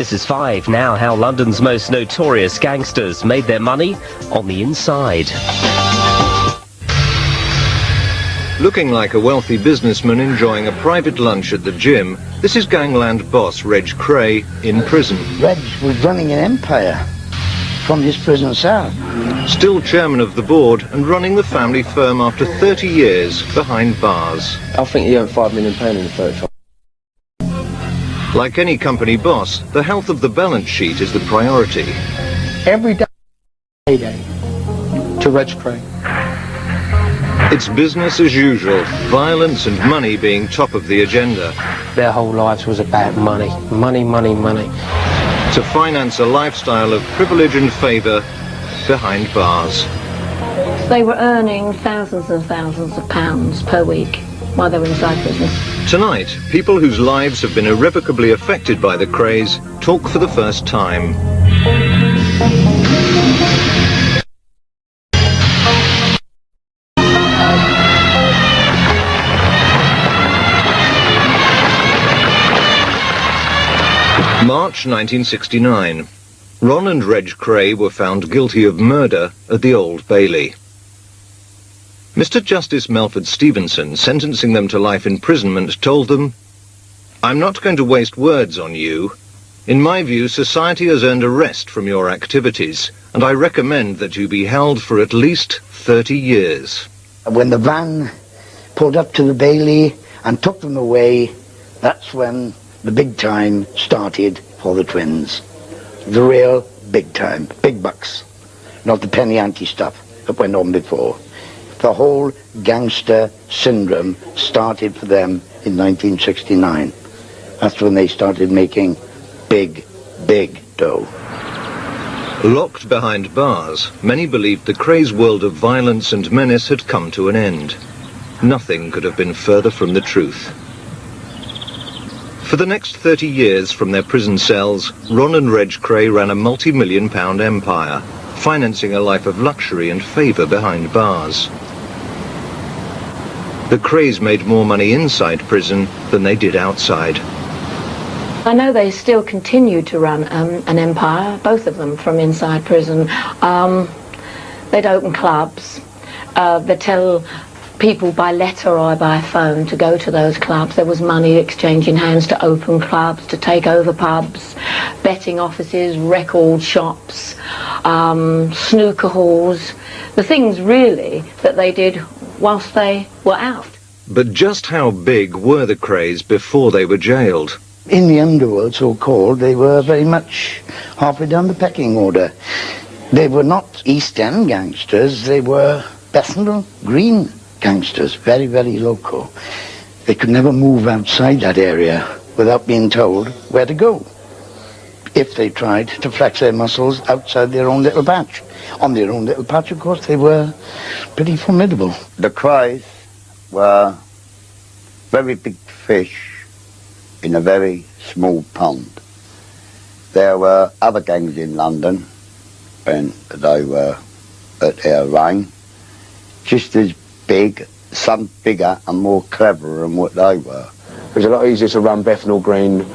This is 5. Now, how London's most notorious gangsters made their money on the inside. Looking like a wealthy businessman enjoying a private lunch at the gym, this is gangland boss Reg Kray in prison. Reg was running an empire from his prison cell. Still chairman of the board and running the family firm after 30 years behind bars. I think he earned £5 million in the 35. Like any company boss, the health of the balance sheet is the priority. Every day, payday to Reg Kray. It's business as usual, violence and money being top of the agenda. Their whole lives was about money. Money, money, money. To finance a lifestyle of privilege and favour behind bars. They were earning thousands and thousands of pounds per week while they were inside prison. Tonight, people whose lives have been irrevocably affected by the Krays talk for the first time. March 1969. Ron and Reg Kray were found guilty of murder at the Old Bailey. Mr. Justice Melford Stevenson, sentencing them to life imprisonment, told them, "I'm not going to waste words on you. In my view, society has earned a rest from your activities, and I recommend that you be held for at least 30 years. When the van pulled up to the Bailey and took them away, that's when the big time started for the twins. The real big time, big bucks, not the penny ante stuff that went on before. The whole gangster syndrome started for them in 1969. That's when they started making big, big dough. Locked behind bars, many believed the Krays' world of violence and menace had come to an end. Nothing could have been further from the truth. For the next 30 years from their prison cells, Ron and Reg Kray ran a multi-million-pound empire, financing a life of luxury and favour behind bars. The Krays made more money inside prison than they did outside. I know they still continue to run an empire, both of them, from inside prison. They'd open clubs. They'd tell people by letter or by phone to go to those clubs. There was money exchanging hands to open clubs, to take over pubs, betting offices, record shops, snooker halls. The things, really, that they did whilst they were out. But just how big were the Krays before they were jailed? In the underworld, so-called, they were very much halfway down the pecking order. They were not East End gangsters, they were Bethnal Green gangsters, very, very local. They could never move outside that area without being told where to go, if they tried to flex their muscles outside their own little patch. On their own little patch, of course, they were pretty formidable. The Krays were very big fish in a very small pond. There were other gangs in London when they were at their reign, just as big, some bigger and more clever than what they were. It was a lot easier to run Bethnal Green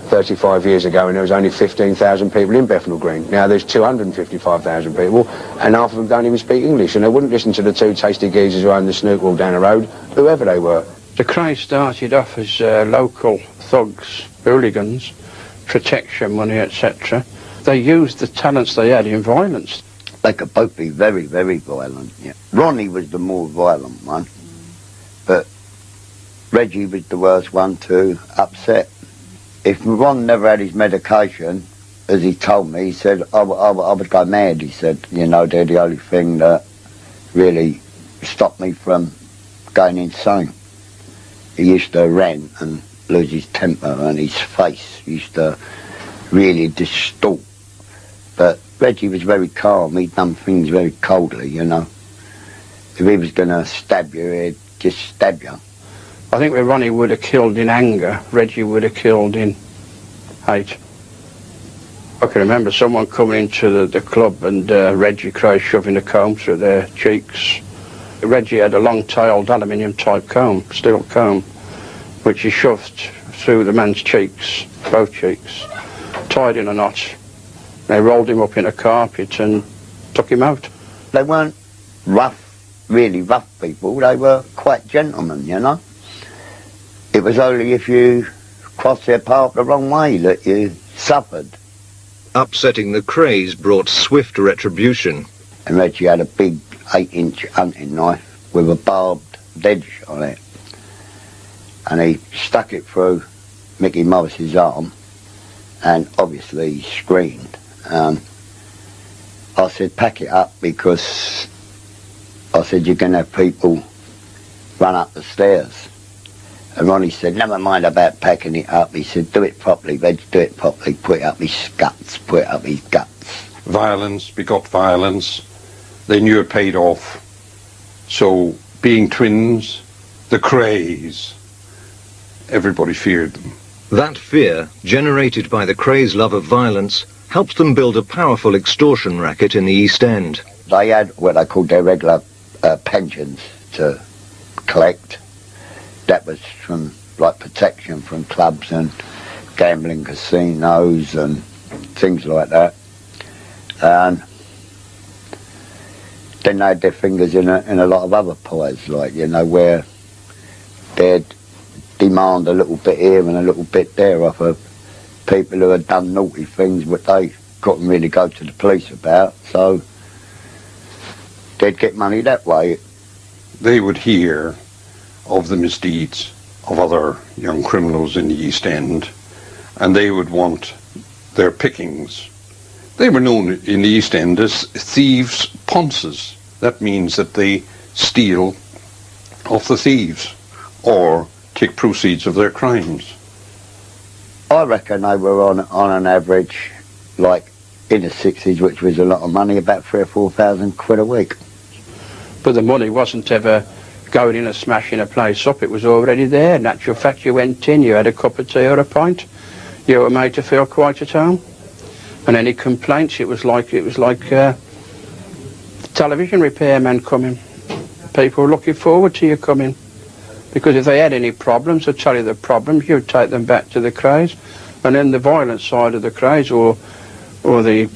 35 years ago, and there was only 15,000 people in Bethnal Green. Now there's 255,000 people, and half of them don't even speak English, and they wouldn't listen to the two tasty geezers who owned the snooker hall down the road, whoever they were. The Krays started off as local thugs, hooligans, protection money, etc. They used the talents they had in violence. They could both be very, very violent. Yeah. Ronnie was the more violent one, but Reggie was the worst one to upset. If Ron never had his medication, as he told me, he said, I would go mad. He said, you know, they're the only thing that really stopped me from going insane. He used to rant and lose his temper, and his face used to really distort. But Reggie was very calm. He'd done things very coldly, you know. If he was going to stab you, he'd just stab you. I think where Ronnie would have killed in anger, Reggie would have killed in hate. I can remember someone coming into the club and Reggie Kray shoving a comb through their cheeks. Reggie had a long-tailed aluminium-type comb, steel comb, which he shoved through the man's cheeks, both cheeks, tied in a knot. They rolled him up in a carpet and took him out. They weren't rough, really rough people. They were quite gentlemen, you know. It was only if you crossed their path the wrong way that you suffered. Upsetting the Krays brought swift retribution. And Reggie had a big 8-inch hunting knife with a barbed edge on it. And he stuck it through Mickey Morris's arm, and obviously he screamed. I said, pack it up, because I said, you're going to have people run up the stairs. And Ronnie said, never mind about packing it up. He said, do it properly, Reg, do it properly. Put it up his guts, put it up his guts. Violence begot violence. They knew it paid off. So, being twins, the Krays, everybody feared them. That fear, generated by the Krays' love of violence, helped them build a powerful extortion racket in the East End. They had what they called their regular pensions to collect. That was from, like, protection from clubs and gambling casinos and things like that. And then they had their fingers in a lot of other pies, like, you know, where they'd demand a little bit here and a little bit there off of people who had done naughty things but they couldn't really go to the police about, so they'd get money that way. They would hear of the misdeeds of other young criminals in the East End, and they would want their pickings. They were known in the East End as thieves' ponces. That means that they steal off the thieves or take proceeds of their crimes. I reckon they were on an average, like in the 60s, which was a lot of money, about 3,000 or 4,000 quid a week. But the money wasn't ever going in and smashing a place up. It was already there. In actual fact, you went in, you had a cup of tea or a pint. You were made to feel quite at home. And any complaints, it was like television repairman coming. People were looking forward to you coming. Because if they had any problems, they'd tell you the problems, you'd take them back to the Krays. And then the violent side of the Krays, or the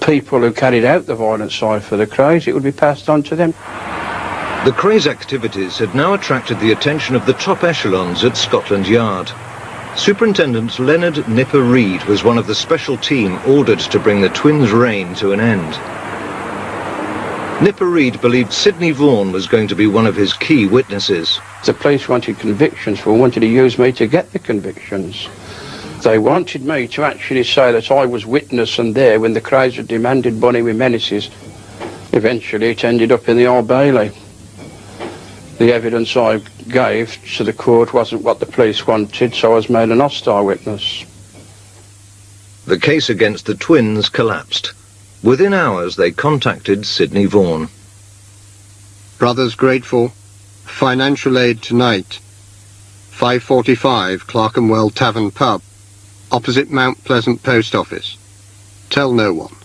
people who carried out the violent side for the Krays, it would be passed on to them. The Krays' activities had now attracted the attention of the top echelons at Scotland Yard. Superintendent Leonard Nipper Reid was one of the special team ordered to bring the twins' reign to an end. Nipper Reid believed Sidney Vaughan was going to be one of his key witnesses. The police wanted convictions, wanted to use me to get the convictions. They wanted me to actually say that I was witness and there when the Krays had demanded money with menaces. Eventually it ended up in the Old Bailey. The evidence I gave to the court wasn't what the police wanted, so I was made an hostile witness. The case against the twins collapsed. Within hours they contacted Sidney Vaughan. Brothers grateful. Financial aid tonight. 5:45 Clerkenwell Tavern Pub, opposite Mount Pleasant Post Office. Tell no one.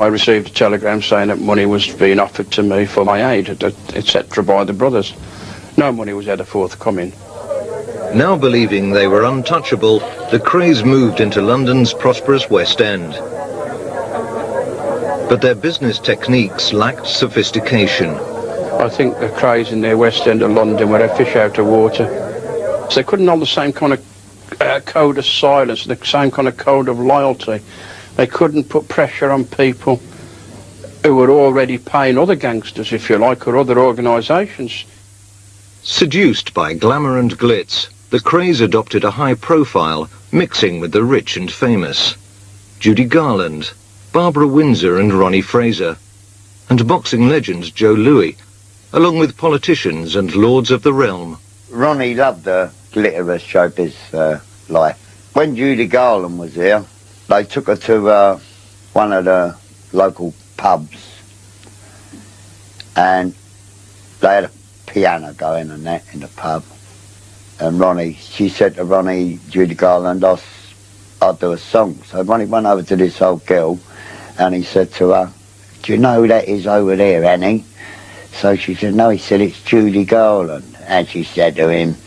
I received a telegram saying that money was being offered to me for my aid, etc. by the brothers. No money was ever forthcoming. Now believing they were untouchable, the Krays moved into London's prosperous West End. But their business techniques lacked sophistication. I think the Krays in their West End of London were a fish out of water. So they couldn't hold the same kind of code of silence, the same kind of code of loyalty. They couldn't put pressure on people who were already paying other gangsters, if you like, or other organisations. Seduced by glamour and glitz, the Krays adopted a high profile, mixing with the rich and famous. Judy Garland, Barbara Windsor and Ronnie Fraser, and boxing legend Joe Louis, along with politicians and lords of the realm. Ronnie loved the glitterous showbiz life. When Judy Garland was here, they took her to one of the local pubs, and they had a piano going and that in the pub. And she said to Ronnie, Judy Garland, I'll do a song. So Ronnie went over to this old girl and he said to her, do you know who that is over there, Annie? So she said, no. He said, it's Judy Garland. And she said to him,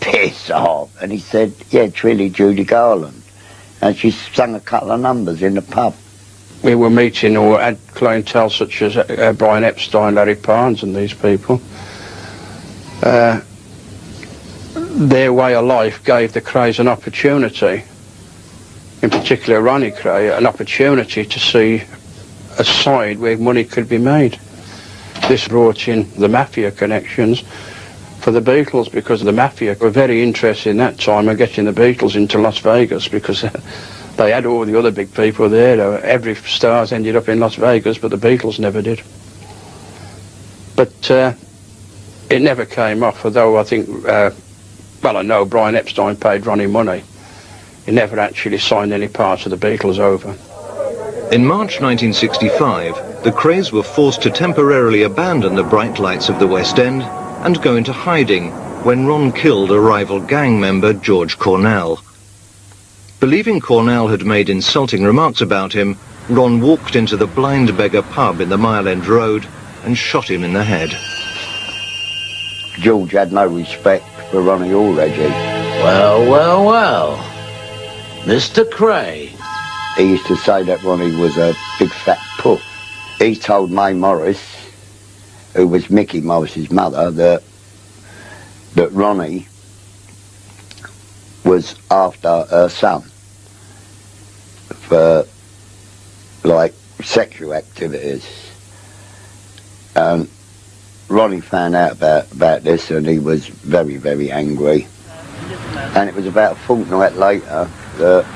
piss off. And he said, yeah, it's really Judy Garland. and she sung a couple of numbers in the pub. We were meeting or had clientele such as Brian Epstein, Larry Parnes and these people. Their way of life gave the Krays an opportunity, in particular Ronnie Kray, an opportunity to see a side where money could be made. This brought in the mafia connections for the Beatles, because the mafia were very interested in that time in getting the Beatles into Las Vegas, because they had all the other big people there. Every stars ended up in Las Vegas, but the Beatles never did. But it never came off, although I think, well, I know Brian Epstein paid Ronnie money. He never actually signed any part of the Beatles over. In March 1965, the Krays were forced to temporarily abandon the bright lights of the West End and go into hiding when Ron killed a rival gang member, George Cornell. Believing Cornell had made insulting remarks about him, Ron walked into the Blind Beggar pub in the Mile End Road and shot him in the head. George had no respect for Ronnie or Reggie. Well, well, well. Mr. Kray. He used to say that Ronnie was a big fat pup. He told May Morris, who was Mickey Morris's mother, that Ronnie was after her son for, like, sexual activities. Ronnie found out about this, and he was very, very angry. And it was about a fortnight later that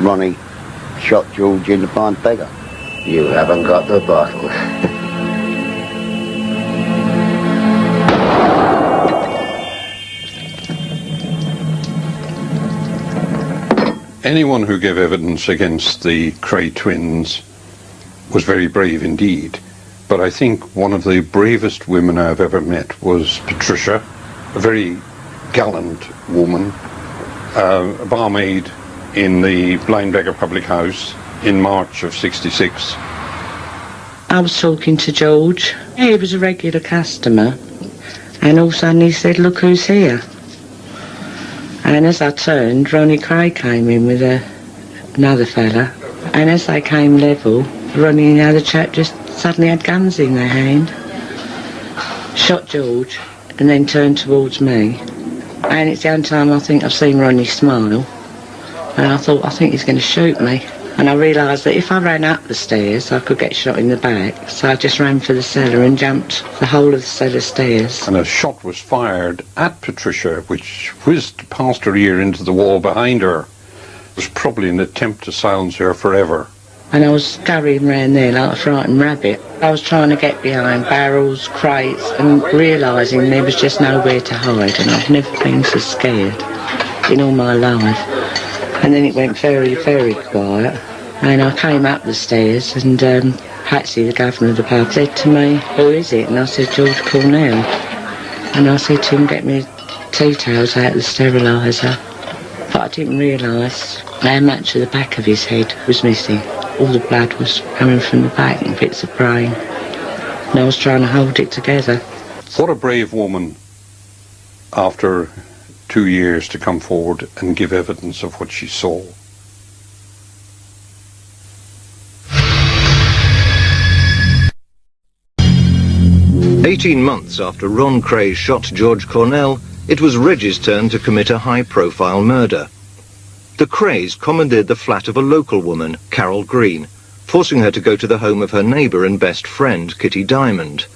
Ronnie shot George in the Blind Beggar. You haven't got the bottle. Anyone who gave evidence against the Kray twins was very brave indeed. But I think one of the bravest women I've ever met was Patricia, a very gallant woman, a barmaid in the Blind Beggar Public House in March of '66. I was talking to George. He was a regular customer, and all of a sudden he said, "Look who's here." And as I turned, Ronnie Kray came in with another fella, and as they came level, Ronnie and the other chap just suddenly had guns in their hand, shot George, and then turned towards me. And it's the only time I think I've seen Ronnie smile. And I thought, I think he's going to shoot me. And I realised that if I ran up the stairs, I could get shot in the back. So I just ran for the cellar and jumped the whole of the cellar stairs. And a shot was fired at Patricia, which whizzed past her ear into the wall behind her. It was probably an attempt to silence her forever. And I was scurrying round there like a frightened rabbit. I was trying to get behind barrels, crates, and realising there was just nowhere to hide. And I've never been so scared in all my life. And then it went very, very quiet. And I came up the stairs, and Patsy, the governor of the pub, said to me, "Who is it?" And I said, "George Cornell." And I said to him, "Get me tea towels out of the steriliser." But I didn't realise how much of the back of his head was missing. All the blood was coming from the back and bits of brain. And I was trying to hold it together. What a brave woman, after 2 years, to come forward and give evidence of what she saw. "18 months after Ron Kray shot George Cornell, it was Reggie's turn to commit a high-profile murder. The Krays commandeered the flat of a local woman, Carol Green, forcing her to go to the home of her neighbour and best friend, Kitty Diamond.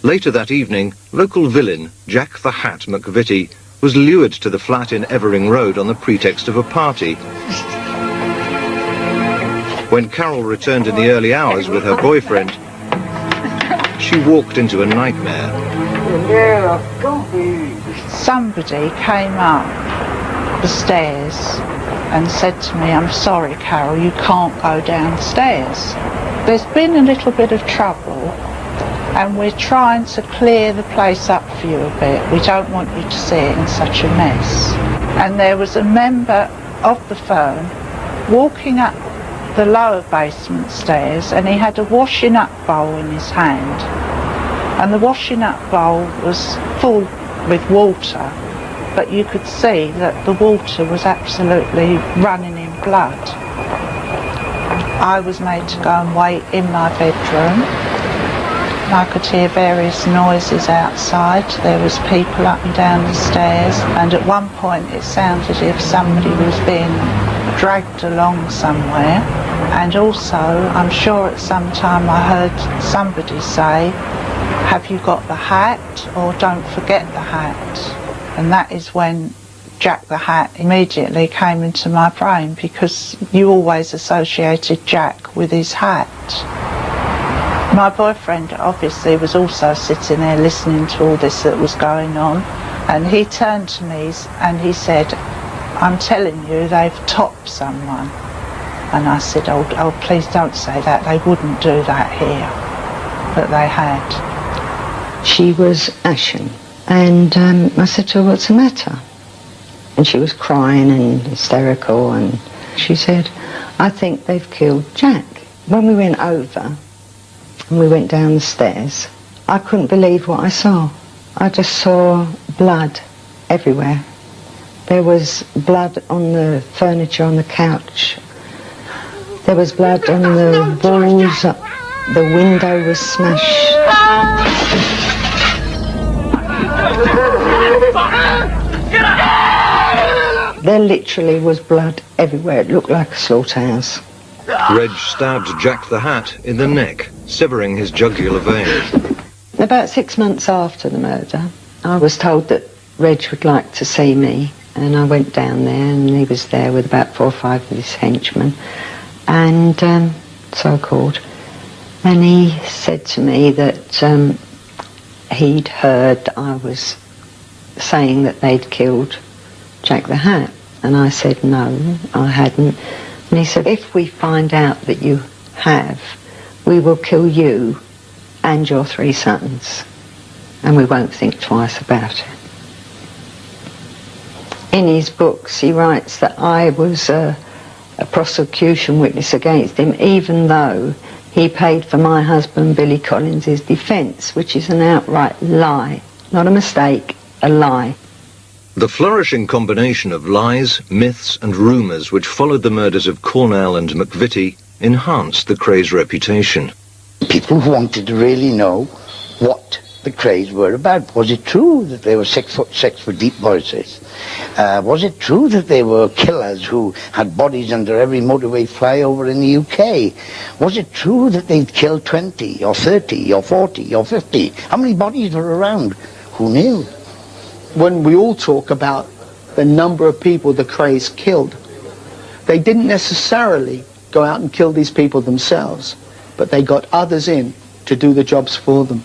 Later that evening, local villain Jack the Hat McVitie was lured to the flat in Evering Road on the pretext of a party. When Carol returned in the early hours with her boyfriend, she walked into a nightmare. Somebody came up the stairs and said to me, "I'm sorry, Carol, you can't go downstairs. There's been a little bit of trouble and we're trying to clear the place up for you a bit. We don't want you to see it in such a mess." And there was a member of the firm walking up the lower basement stairs, and he had a washing up bowl in his hand. And the washing up bowl was full with water. but you could see that the water was absolutely running in blood. I was made to go and wait in my bedroom. I could hear various noises outside. There was people up and down the stairs, and at one point it sounded as if somebody was being dragged along somewhere. And also, I'm sure at some time I heard somebody say, "Have you got the hat?" or "Don't forget the hat." And that is when Jack the Hat immediately came into my brain, because you always associated Jack with his hat. My boyfriend obviously was also sitting there listening to all this that was going on, and he turned to me and he said, "I'm telling you, they've topped someone." And I said, oh, please don't say that, they wouldn't do that here. But they had. She was ashen, and I said to her, "What's the matter?" And she was crying and hysterical, and she said, "I think they've killed Jack." When we went over and we went down the stairs, I couldn't believe what I saw. I just saw blood everywhere. There was blood on the furniture, on the couch. There was blood on the walls. The window was smashed. There literally was blood everywhere. It looked like a slaughterhouse. Reg stabbed Jack the Hat in the neck, severing his jugular vein. About 6 months after the murder, I was told that Reg would like to see me, and I went down there, and he was there with about 4 or 5 of his henchmen, and so-called. And he said to me that he'd heard that I was saying that they'd killed Jack the Hat. And I said, no, I hadn't. And he said, if we find out that you have, we will kill you and your 3 sons, and we won't think twice about it. In his books, he writes that I was a prosecution witness against him, even though he paid for my husband Billy Collins's defence, which is an outright lie. Not a mistake, a lie. The flourishing combination of lies, myths and rumours which followed the murders of Cornell and McVitie enhanced the Krays' reputation. People wanted to really know what the Krays were about. Was it true that they were 6 foot deep voices? Was it true that they were killers who had bodies under every motorway flyover in the UK? Was it true that they'd killed 20 or 30 or 40 or 50? How many bodies were around? Who knew? When we all talk about the number of people the Krays killed, they didn't necessarily go out and kill these people themselves, but they got others in to do the jobs for them.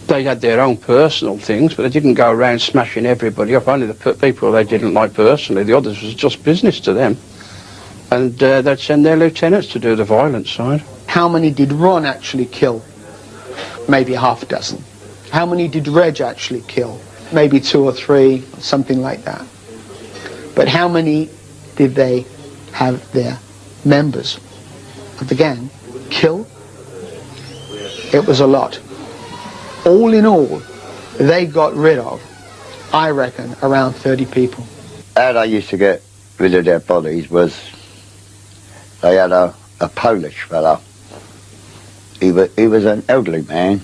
They had their own personal things, but they didn't go around smashing everybody up. Only the people they didn't like personally. The others was just business to them. And they'd send their lieutenants to do the violent side. How many did Ron actually kill? Maybe half a dozen. How many did Reg actually kill? Maybe 2 or 3, something like that. But how many did they have their members of the gang kill? It was a lot. All in all, they got rid of, I reckon, around 30 people. How they used to get rid of their bodies was they had a Polish fella. He was an elderly man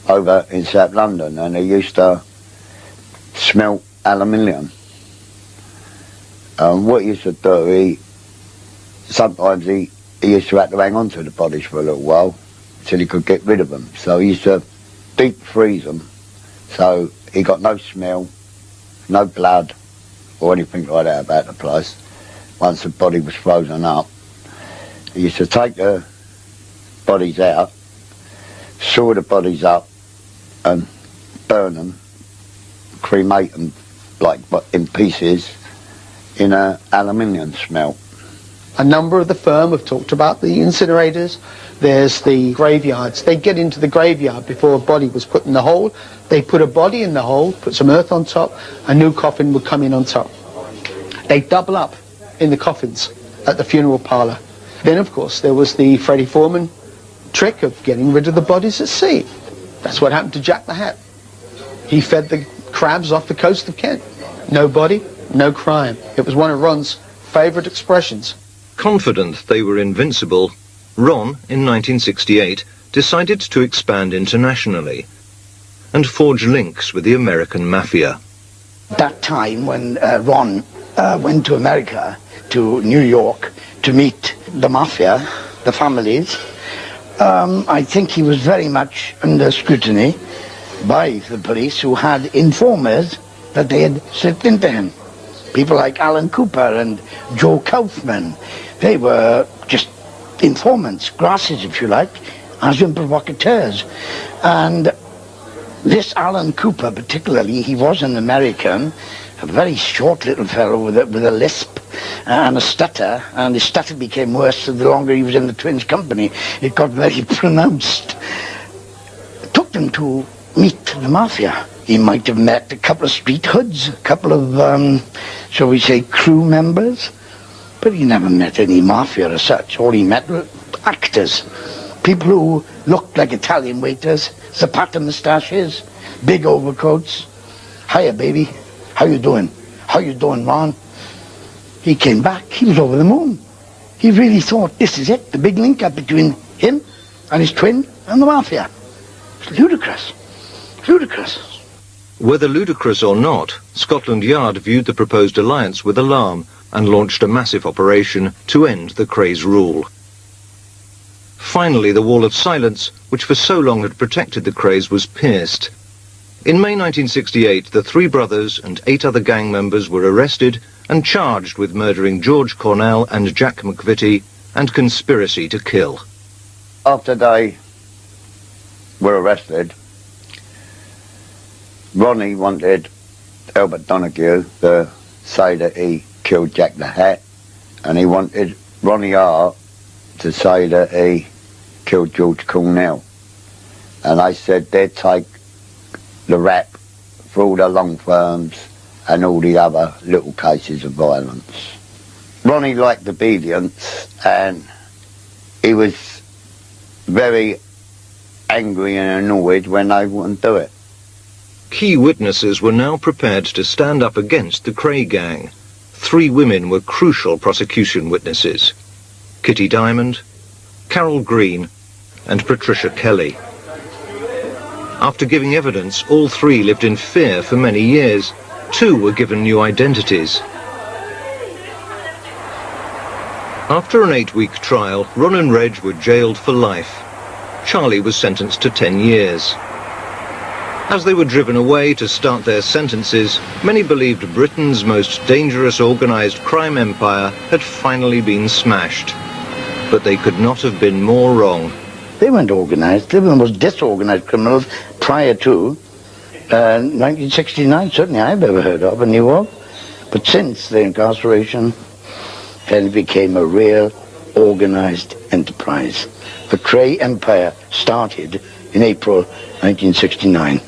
over in South London, and he used to smelt aluminium. What he used to do, sometimes he used to have to hang on to the bodies for a little while till he could get rid of them. So he used to deep freeze them, so he got no smell, no blood or anything like that about the place. Once the body was frozen up, he used to take the bodies out, saw the bodies up and burn them, cremate them like in pieces in an aluminium smelt. A number of the firm have talked about the incinerators. There's the graveyards. They get into the graveyard before a body was put in the hole. They put a body in the hole, put some earth on top, a new coffin would come in on top. They double up in the coffins at the funeral parlour. Then, of course, there was the Freddie Foreman trick of getting rid of the bodies at sea. That's what happened to Jack the Hat. He fed the crabs off the coast of Kent. No body, no crime. It was one of Ron's favourite expressions. Confident they were invincible, Ron, in 1968, decided to expand internationally and forge links with the American mafia. That time when Ron went to America, to New York, to meet the mafia, the families, I think he was very much under scrutiny by the police, who had informers that they had slipped into him. People like Alan Cooper and Joe Kaufman, they were just informants, grasses if you like, agent provocateurs. And this Alan Cooper particularly, he was an American, a very short little fellow with a lisp and a stutter, and his stutter became worse the longer he was in the Twins company. It got very pronounced. It took them to meet the mafia. He might have met a couple of street hoods, a couple of, shall we say, crew members, but he never met any mafia as such. All he met were actors, people who looked like Italian waiters, Zapata moustaches, big overcoats. Hiya, baby. How you doing? How you doing, Ron? He came back. He was over the moon. He really thought, this is it, the big link-up between him and his twin and the mafia. It's ludicrous. Ludicrous. Whether ludicrous or not, Scotland Yard viewed the proposed alliance with alarm and launched a massive operation to end the Krays rule. Finally, the wall of silence, which for so long had protected the Krays, was pierced. In May 1968, the three brothers and 8 other gang members were arrested and charged with murdering George Cornell and Jack McVitie and conspiracy to kill. After they were arrested, Ronnie wanted Albert Donahue to say that he killed Jack the Hat, and he wanted Ronnie R to say that he killed George Cornell. And I said they'd take the rap for all the long firms and all the other little cases of violence. Ronnie liked obedience, and he was very angry and annoyed when they wouldn't do it. Key witnesses were now prepared to stand up against the Kray gang. 3 women were crucial prosecution witnesses: Kitty Diamond, Carol Green and Patricia Kelly. After giving evidence, all 3 lived in fear for many years. 2 were given new identities. After an 8-week trial, Ron and Reg were jailed for life. Charlie was sentenced to 10 years. As they were driven away to start their sentences, many believed Britain's most dangerous organised crime empire had finally been smashed. But they could not have been more wrong. They weren't organised. They were the most disorganised criminals prior to 1969, certainly I've ever heard of and knew of. But since the incarceration, then it became a real organised enterprise. The Kray Empire started in April 1969.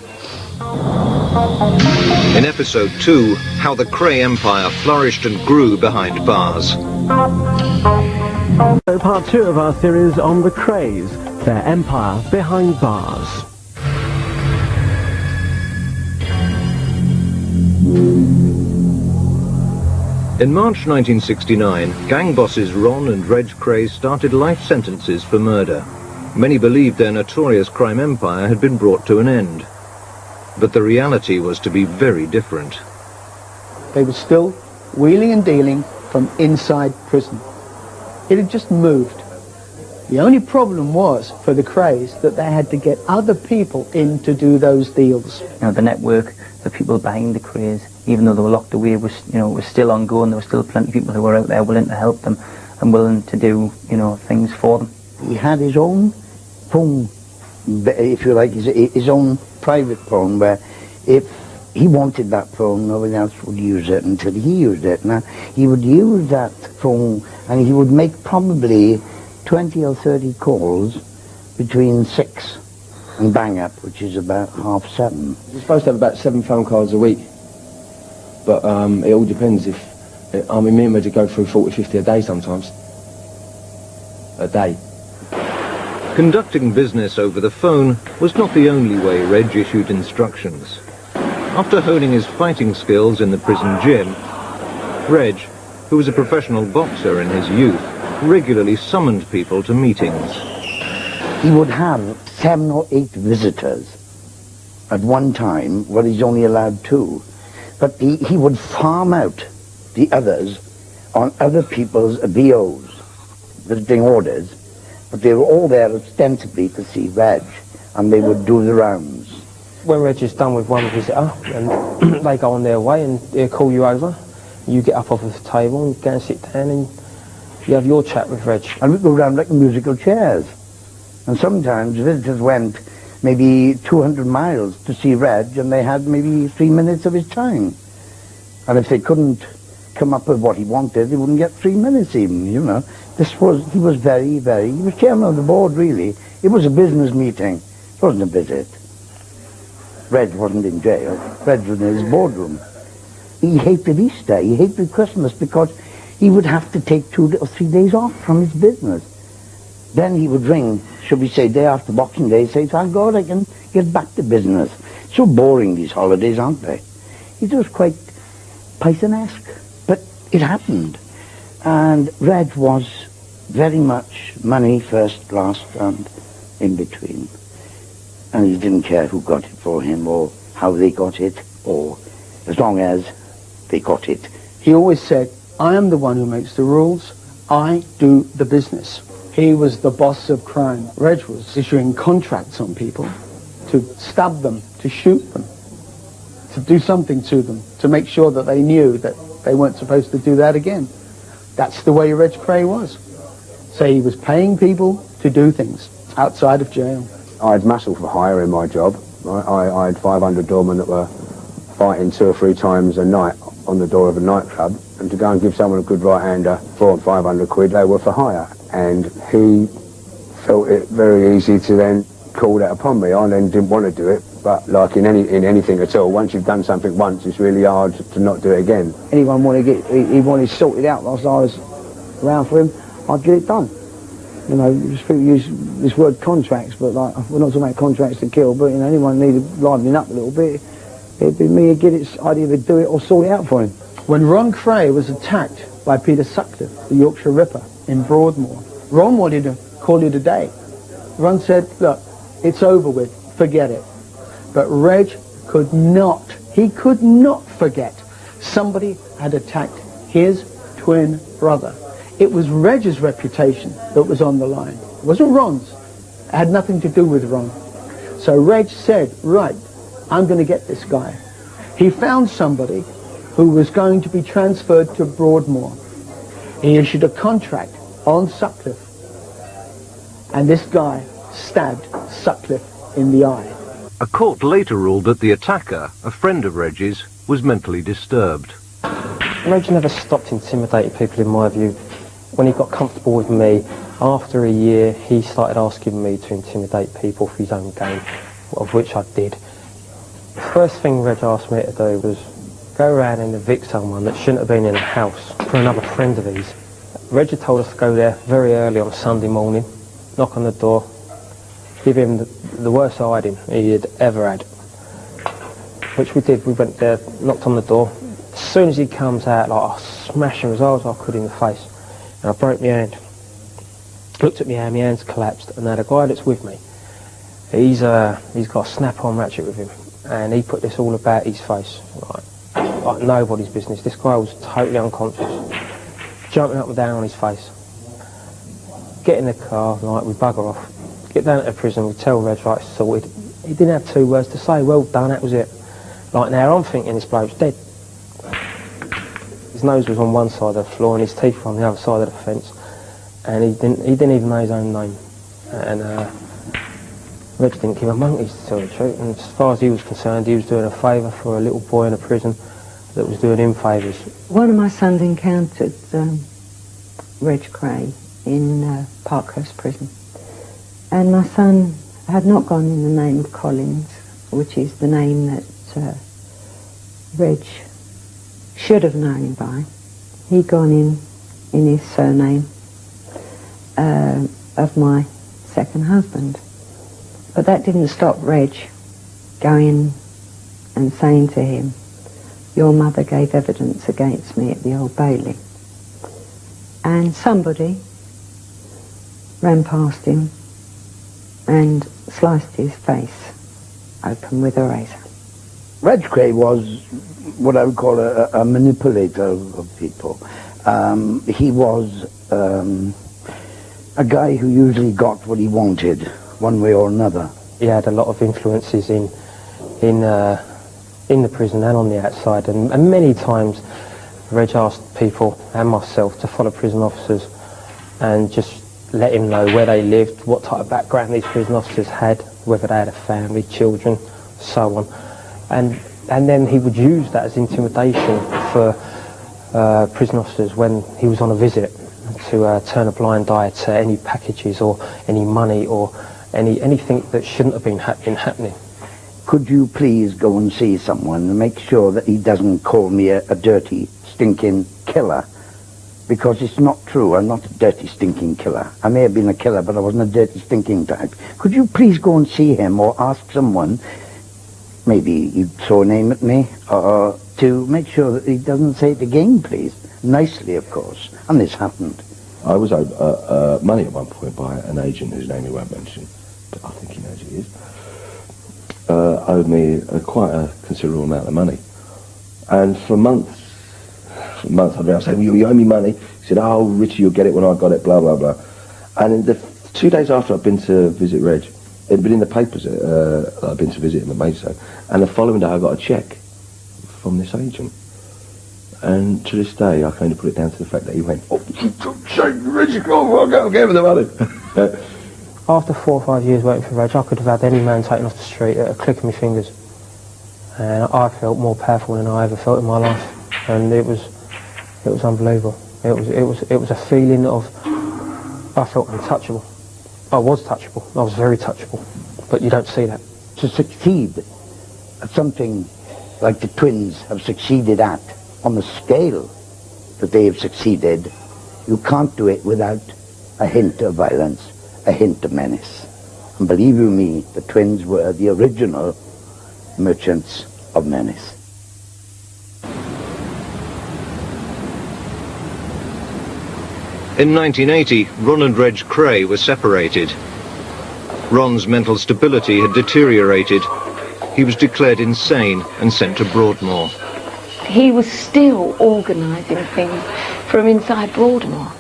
In episode 2, how the Kray Empire flourished and grew behind bars. So part 2 of our series on the Krays, their empire behind bars. In March 1969, gang bosses Ron and Reg Kray started life sentences for murder. Many believed their notorious crime empire had been brought to an end. But the reality was to be very different. They were still wheeling and dealing from inside prison. It had just moved. The only problem was, for the Krays, that they had to get other people in to do those deals. You know, the network, the people behind the Krays, even though they were locked away, was still ongoing. There were still plenty of people who were out there willing to help them and willing to do, things for them. He had his own phone, if you like, his own private phone, where if he wanted that phone, nobody else would use it until he used it. Now, he would use that phone and he would make probably 20 or 30 calls between 6 and bang up, which is about 7:30. We're supposed to have about 7 phone calls a week, but it all depends. Me and Reg go through 40, 50 a day sometimes. A day. Conducting business over the phone was not the only way Reg issued instructions. After honing his fighting skills in the prison gym, Reg, who was a professional boxer in his youth, regularly summoned people to meetings. He would have 7 or 8 visitors at one time, where he's only allowed 2. But he would farm out the others on other people's VOs, visiting orders, but they were all there ostensibly to see Reg, and they would do the rounds. When Reg is done with one visitor, and they go on their way, and they'll call you over, you get up off of the table and go and sit down, and you have your chat with Reg. And we'd go round like musical chairs. And sometimes visitors went maybe 200 miles to see Reg, and they had maybe 3 minutes of his time. And if they couldn't come up with what he wanted, they wouldn't get 3 minutes even, you know. He was very, he was chairman of the board, really. It was a business meeting. It wasn't a visit. Reg wasn't in jail. Reg was in his boardroom. He hated Easter. He hated Christmas because he would have to take 2 or 3 days off from his business. Then he would ring, should we say, day after Boxing Day, say, thank God I can get back to business. So boring, these holidays, aren't they? It was quite Python-esque, but it happened. And Reg was very much money first, last, and in between. And he didn't care who got it for him, or how they got it, or as long as they got it. He always said, I am the one who makes the rules. I do the business. He was the boss of crime. Reg was issuing contracts on people to stab them, to shoot them, to do something to them, to make sure that they knew that they weren't supposed to do that again. That's the way Reg Kray was. So he was paying people to do things outside of jail. I had muscle for hire in my job. I had 500 doormen that were fighting 2 or 3 times a night on the door of a nightclub, and to go and give someone a good right-hander 400 and 500 quid, they were for hire. And he felt it very easy to then call that upon me. I then didn't want to do it, but like in anything at all, once you've done something once, it's really hard to not do it again. Anyone wanted to he wanted sorted out whilst I was around for him, I'd get it done. You know, people use this word contracts, but like, we're not talking about contracts to kill, but you know, anyone needed livening up a little bit, it'd be me to get it, I'd either do it or sort it out for him. When Ron Kray was attacked by Peter Sutcliffe, the Yorkshire Ripper, in Broadmoor, Ron wanted to call it a day. Ron said, look, it's over with, forget it. But Reg could not forget. Somebody had attacked his twin brother. It was Reg's reputation that was on the line. It wasn't Ron's. It had nothing to do with Ron. So Reg said, right, I'm going to get this guy. He found somebody who was going to be transferred to Broadmoor. He issued a contract on Sutcliffe. And this guy stabbed Sutcliffe in the eye. A court later ruled that the attacker, a friend of Reg's, was mentally disturbed. Reg never stopped intimidating people, in my view. When he got comfortable with me, after a year, he started asking me to intimidate people for his own gain, of which I did. The first thing Reg asked me to do was go around and evict someone that shouldn't have been in a house for another friend of his. Reg had told us to go there very early on a Sunday morning, knock on the door, give him the worst hiding he had ever had. Which we did. We went there, knocked on the door. As soon as he comes out, like, I smashed him as hard as I could in the face. And I broke my hand. Looked at my hand, my hand's collapsed. And now the guy that's with me, he's got a snap-on ratchet with him. And he put this all about his face. Like nobody's business. This guy was totally unconscious. Jumping up and down on his face. Get in the car, like, we bugger off. Get down to the prison, we tell Reg, right, it's sorted. He didn't have 2 words to say, well done, that was it. Like, now I'm thinking this bloke's dead. His nose was on one side of the floor and his teeth were on the other side of the fence. And he didn't even know his own name. And Reg didn't give a monkey's to tell the truth. And as far as he was concerned, he was doing a favour for a little boy in a prison that was doing him favours. One of my sons encountered Reg Kray in Parkhurst prison. And my son had not gone in the name of Collins, which is the name that Reg should have known him by. He'd gone in his surname of my second husband. But that didn't stop Reg going and saying to him, your mother gave evidence against me at the Old Bailey. And somebody ran past him and sliced his face open with a razor. Reg Kray was what I would call a manipulator of people. He was a guy who usually got what he wanted, one way or another. He had a lot of influences in the prison and on the outside, and many times Reg asked people and myself to follow prison officers and just let him know where they lived, what type of background these prison officers had, whether they had a family, children, so on. And then he would use that as intimidation for prison officers when he was on a visit, to turn a blind eye to any packages or any money or anything that shouldn't have been happening. Could you please go and see someone and make sure that he doesn't call me a dirty, stinking killer? Because it's not true. I'm not a dirty, stinking killer. I may have been a killer, but I wasn't a dirty, stinking type. Could you please go and see him or ask someone, maybe you'd throw a name at me, to make sure that he doesn't say it again, please? Nicely, of course. And this happened. I was owed money at one point by an agent whose name he won't mention, but I think he knows who he is. Owed me quite a considerable amount of money. And for months I'd be saying, you owe me money. He said, oh, Richie, you'll get it when I got it, blah, blah, blah. And in the 2 days after I'd been to visit Reg, it'd been in the papers that I'd been to visit him at Maidstone, and the following day I got a cheque from this agent. And to this day, I can only put it down to the fact that he went, oh, Richie, go give him the money. After 4 or 5 years working for Reg, I could have had any man taken off the street at a click of my fingers. And I felt more powerful than I ever felt in my life. And it was unbelievable. It was a feeling of, I felt untouchable. I was touchable. I was very touchable. But you don't see that. To succeed at something like the twins have succeeded at, on the scale that they have succeeded, you can't do it without a hint of violence, a hint of menace. And believe you me, the twins were the original merchants of menace. In 1980, Ron and Reg Kray were separated. Ron's mental stability had deteriorated. He was declared insane and sent to Broadmoor. He was still organising things from inside Broadmoor.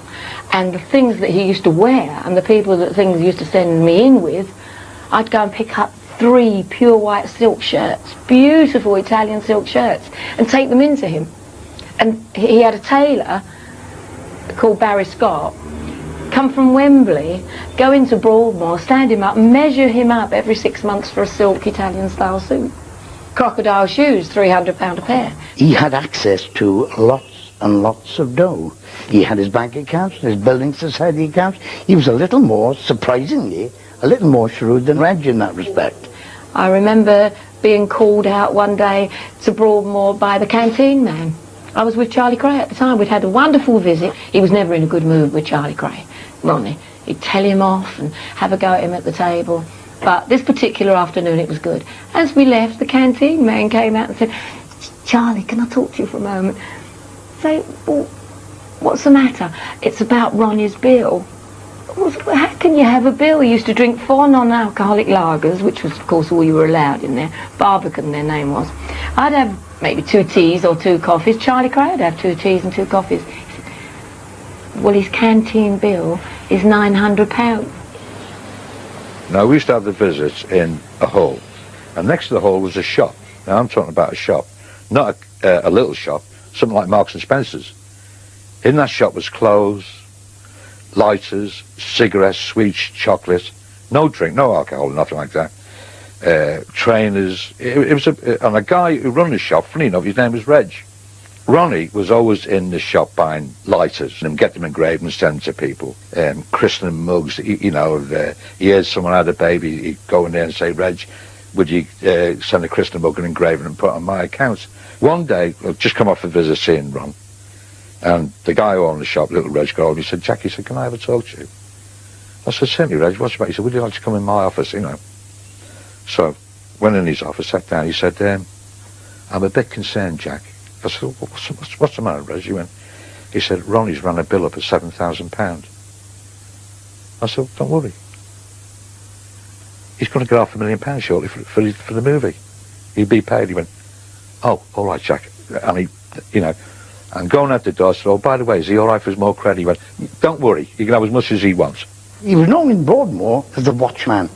And the things that he used to wear and the people that things used to send me in with, I'd go and pick up 3 pure white silk shirts, beautiful Italian silk shirts, and take them into him. And he had a tailor called Barry Scott come from Wembley, go into Broadmoor, stand him up, measure him up every 6 months for a silk Italian style suit. Crocodile shoes, £300 a pair. He had access to lots and lots of dough. He had his bank accounts, his building society accounts. He was a little more, surprisingly, a little more shrewd than Reg in that respect. I remember being called out one day to Broadmoor by the canteen man. I was with Charlie Kray at the time. We'd had a wonderful visit. He was never in a good mood with Charlie Kray, Ronnie. He'd tell him off and have a go at him at the table. But this particular afternoon it was good. As we left, the canteen man came out and said, Charlie, can I talk to you for a moment? Say, well, what's the matter? It's about Ronnie's bill. Well, how can you have a bill? He used to drink 4 non-alcoholic lagers, which was, of course, all you were allowed in there. Barbican, their name was. I'd have maybe 2 teas or 2 coffees. Charlie Kray would have 2 teas and 2 coffees. He said, well, his canteen bill is £900. Now, we used to have the visits in a hall, and next to the hall was a shop. Now, I'm talking about a shop, not a little shop, something like Marks and Spencer's. In that shop was clothes, lighters, cigarettes, sweets, chocolate, no drink, no alcohol, nothing like that. Trainers. It was and a guy who ran the shop, funny enough, his name was Reg. Ronnie was always in the shop buying lighters and get them engraved and send them to people. Christening mugs, he heard someone had a baby, he'd go in there and say, Reg, would you send a christening mug and engrave it and put it on my account? One day, I'd just come off a visit seeing Ron, and the guy who owned the shop, little Reg, called me, he said, Jack, he said, can I have a talk to you? I said, certainly, Reg, what's about? He said, would you like to come in my office, you know? So, went in his office, sat down, he said, I'm a bit concerned, Jack. I said, what's the matter, Reg? He said, Ronnie's run a bill up at £7,000. I said, don't worry. He's going to get £500,000 shortly for the movie. He'll be paid. He went, oh, all right, Jack. And he, and going out the door, I said, oh, by the way, is he all right for his more credit? He went, don't worry, he can have as much as he wants. He was known in Broadmoor as the watchman.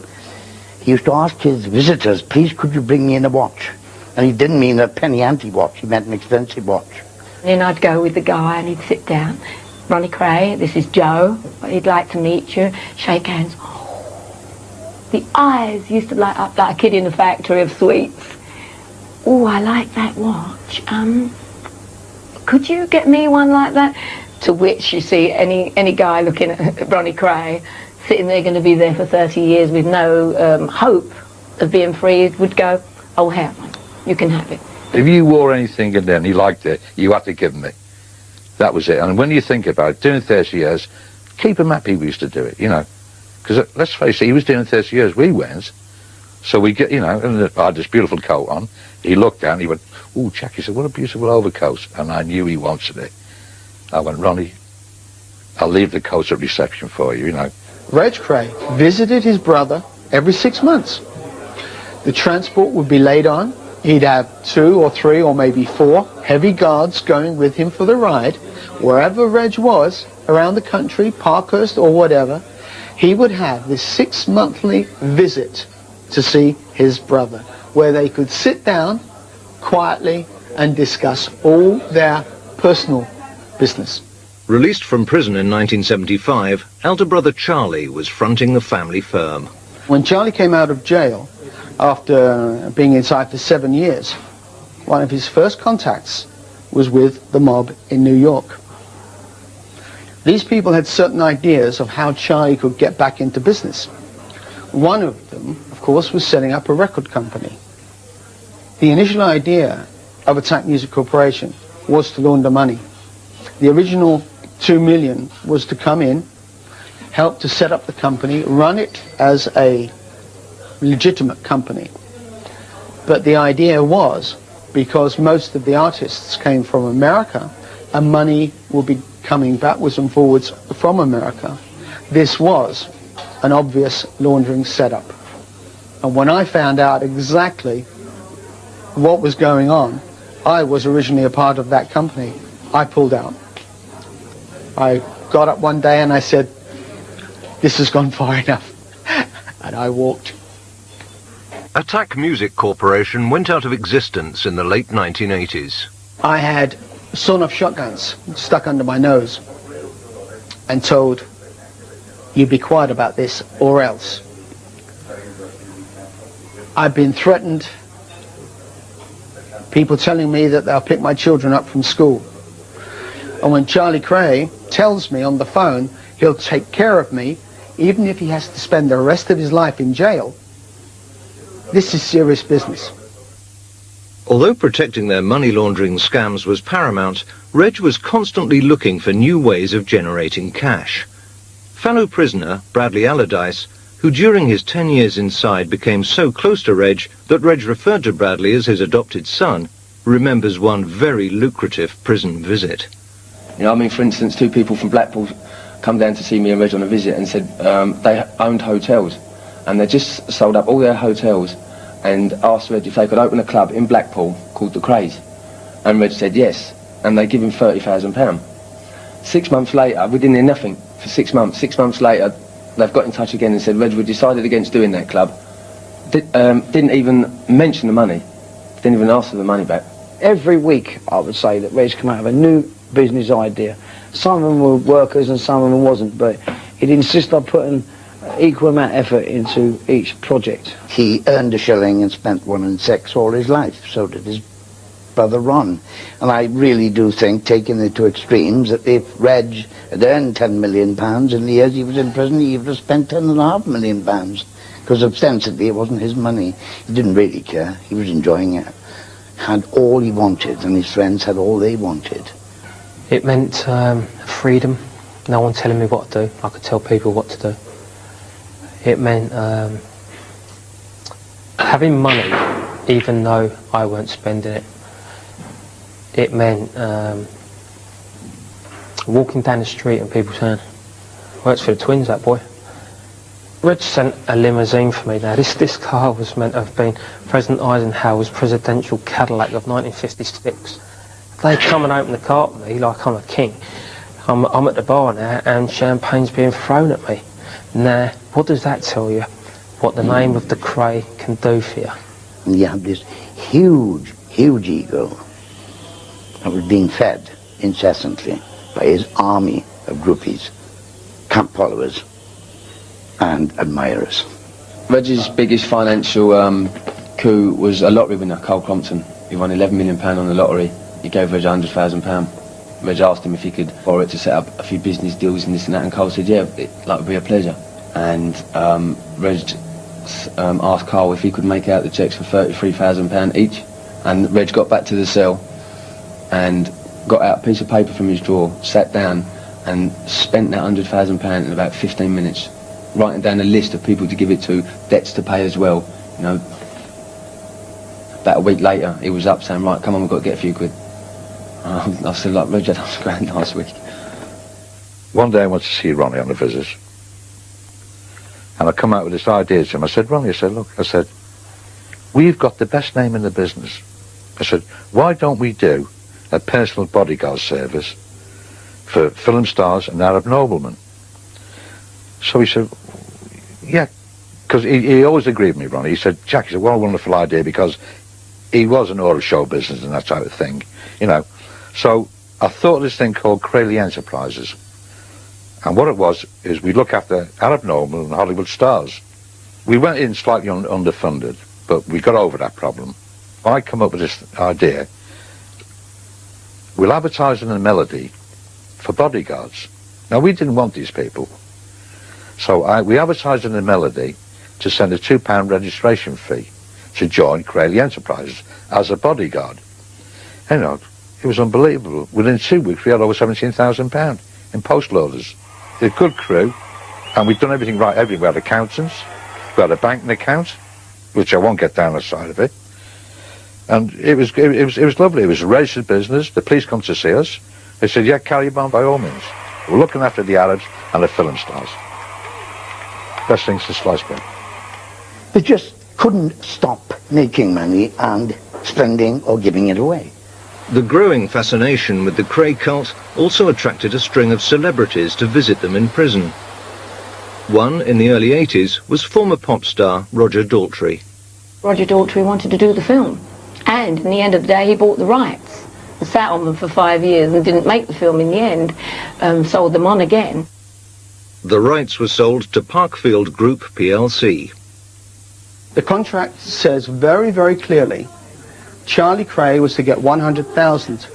He used to ask his visitors, please could you bring me in a watch? And he didn't mean a penny ante watch, he meant an expensive watch. Then I'd go with the guy and he'd sit down. Ronnie Kray, this is Joe. He'd like to meet you, shake hands. The eyes used to light up like a kid in a factory of sweets. Oh, I like that watch. Could you get me one like that? To which, you see, any guy looking at Ronnie Kray, sitting there going to be there for 30 years with no hope of being freed, would go, oh, have one. You can have it. If you wore anything and then he liked it, you had to give him it. That was it. And when you think about it, doing 30 years, keep him happy we used to do it, Because let's face it, he was doing 30 years, we weren't. So we get, and I had this beautiful coat on. He looked down, he went, oh, Jack, he said, what a beautiful overcoat. And I knew he wanted it. I went, Ronnie, I'll leave the coat at reception for you, Reg Kray visited his brother every 6 months. The transport would be laid on. He'd have 2 or 3 or maybe 4 heavy guards going with him for the ride. Wherever Reg was, around the country, Parkhurst or whatever, he would have this 6-monthly visit to see his brother, where they could sit down quietly and discuss all their personal business. Released from prison in 1975, elder brother Charlie was fronting the family firm. When Charlie came out of jail, after being inside for 7 years, one of his first contacts was with the mob in New York. These people had certain ideas of how Charlie could get back into business. One of them, of course, was setting up a record company. The initial idea of Attack Music Corporation was to launder money. The original $2 million was to come in, help to set up the company, run it as a legitimate company. But the idea was, because most of the artists came from America and money will be coming backwards and forwards from America, this was an obvious laundering setup. And when I found out exactly what was going on, I was originally a part of that company, I pulled out. I got up one day and I said, this has gone far enough. And I walked. Attack Music Corporation went out of existence in the late 1980s. I had sawn-off shotguns stuck under my nose and told, you be quiet about this or else. I've been threatened, people telling me that they'll pick my children up from school. And when Charlie Kray tells me on the phone he'll take care of me, even if he has to spend the rest of his life in jail, this is serious business. Although protecting their money laundering scams was paramount, Reg was constantly looking for new ways of generating cash. Fellow prisoner Bradley Allardyce, who during his 10 years inside became so close to Reg that Reg referred to Bradley as his adopted son, remembers one very lucrative prison visit. For instance, 2 people from Blackpool come down to see me and Reg on a visit and said they owned hotels and they just sold up all their hotels and asked Reg if they could open a club in Blackpool called the Krays. And Reg said yes, and they give him £30,000. 6 months later, we didn't hear nothing for 6 months. 6 months later, they've got in touch again and said, Reg, we decided against doing that club. Didn't even mention the money, didn't even ask for the money back. Every week, I would say, that Reg's come out with a new business idea. Some of them were workers and some of them wasn't, but he'd insist on putting equal amount of effort into each project. He earned a shilling and spent one in sex all his life. So did his brother Ron. And I really do think, taking it to extremes, that if Reg had earned £10 million in the years he was in prison, he would have spent £10.5 million. Because ostensibly it wasn't his money. He didn't really care. He was enjoying it. Had all he wanted, and his friends had all they wanted. It meant freedom, no one telling me what to do. I could tell people what to do. It meant having money, even though I weren't spending it. it meant walking down the street and people saying, works for the twins, that boy. Reg sent a limousine for me now. This car was meant to have been President Eisenhower's presidential Cadillac of 1956. They come and open the car to me like I'm a king. I'm at the bar now and champagne's being thrown at me. Now, what does that tell you? What the name of the Kray can do for you? And you had this huge, huge ego that was being fed incessantly by his army of groupies, camp followers, and admirers. Reggie's biggest financial coup was a lottery winner, Cole Crompton. He won £11 million on the lottery. He gave Reg £100,000. Reg asked him if he could borrow it to set up a few business deals and this and that, and Cole said, yeah, that would be a pleasure. And Reg asked Carl if he could make out the cheques for £33,000 each. And Reg got back to the cell and got out a piece of paper from his drawer, sat down and spent that £100,000 in about 15 minutes, writing down a list of people to give it to, debts to pay as well. You know, about a week later, he was up saying, right, come on, we've got to get a few quid. I said, like, Reg, that was grand last week. One day I went to see Ronnie on a visit, and I come out with this idea to him. I said, Ronnie, I said, look, I said, we've got the best name in the business. I said, why don't we do a personal bodyguard service for film stars and Arab noblemen? So he said, yeah, because he always agreed with me, Ronnie. He said, Jack, he said, what a wonderful idea, because he was an oral show business and that type of thing, you know. So I thought of this thing called Krays Enterprises. And what it was is we look after Arab noblemen and Hollywood stars. We went in slightly underfunded, but we got over that problem. I come up with this idea. We'll advertise in a melody for bodyguards. Now, we didn't want these people. So we advertised in a melody to send a £2 registration fee to join Krays Enterprises as a bodyguard. You know, it was unbelievable. Within 2 weeks, we had over £17,000 in post loaders. A good crew, and we'd done everything right. We had accountants, we had a banking account, which I won't get down the side of it. And it was lovely. It was a registered business. The police come to see us. They said, yeah, carry on by all means. We're looking after the Arabs and the film stars. Best things to slice bread. They just couldn't stop making money and spending or giving it away. The growing fascination with the Kray cult also attracted a string of celebrities to visit them in prison. One, in the early 80s, was former pop star Roger Daltrey. Roger Daltrey wanted to do the film, and in the end of the day he bought the rights and sat on them for 5 years and didn't make the film in the end, sold them on again. The rights were sold to Parkfield Group plc. The contract says very, very clearly Charlie Kray was to get 100,000,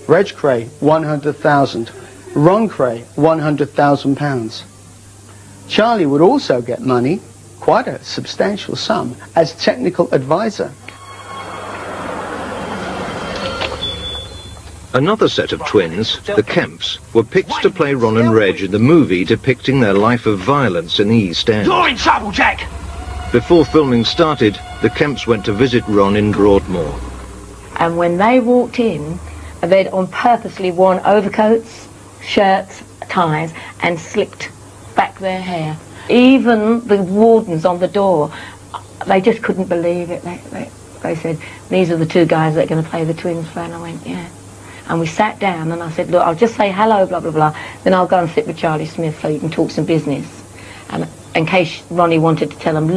Reg Kray 100,000, Ron Kray 100,000 pounds. Charlie would also get money, quite a substantial sum, as technical advisor. Another set of twins, the Kemps, were picked to play Ron and Reg in the movie depicting their life of violence in the East End. You're in trouble, Jack! Before filming started, the Kemps went to visit Ron in Broadmoor. And when they walked in, they'd on purposely worn overcoats, shirts, ties, and slicked back their hair. Even the wardens on the door, they just couldn't believe it. They said, these are the two guys that are going to play the twins for, and I went, yeah. And we sat down and I said, look, I'll just say hello, blah, blah, blah, then I'll go and sit with Charlie Smith so you can talk some business. And in case Ronnie wanted to tell them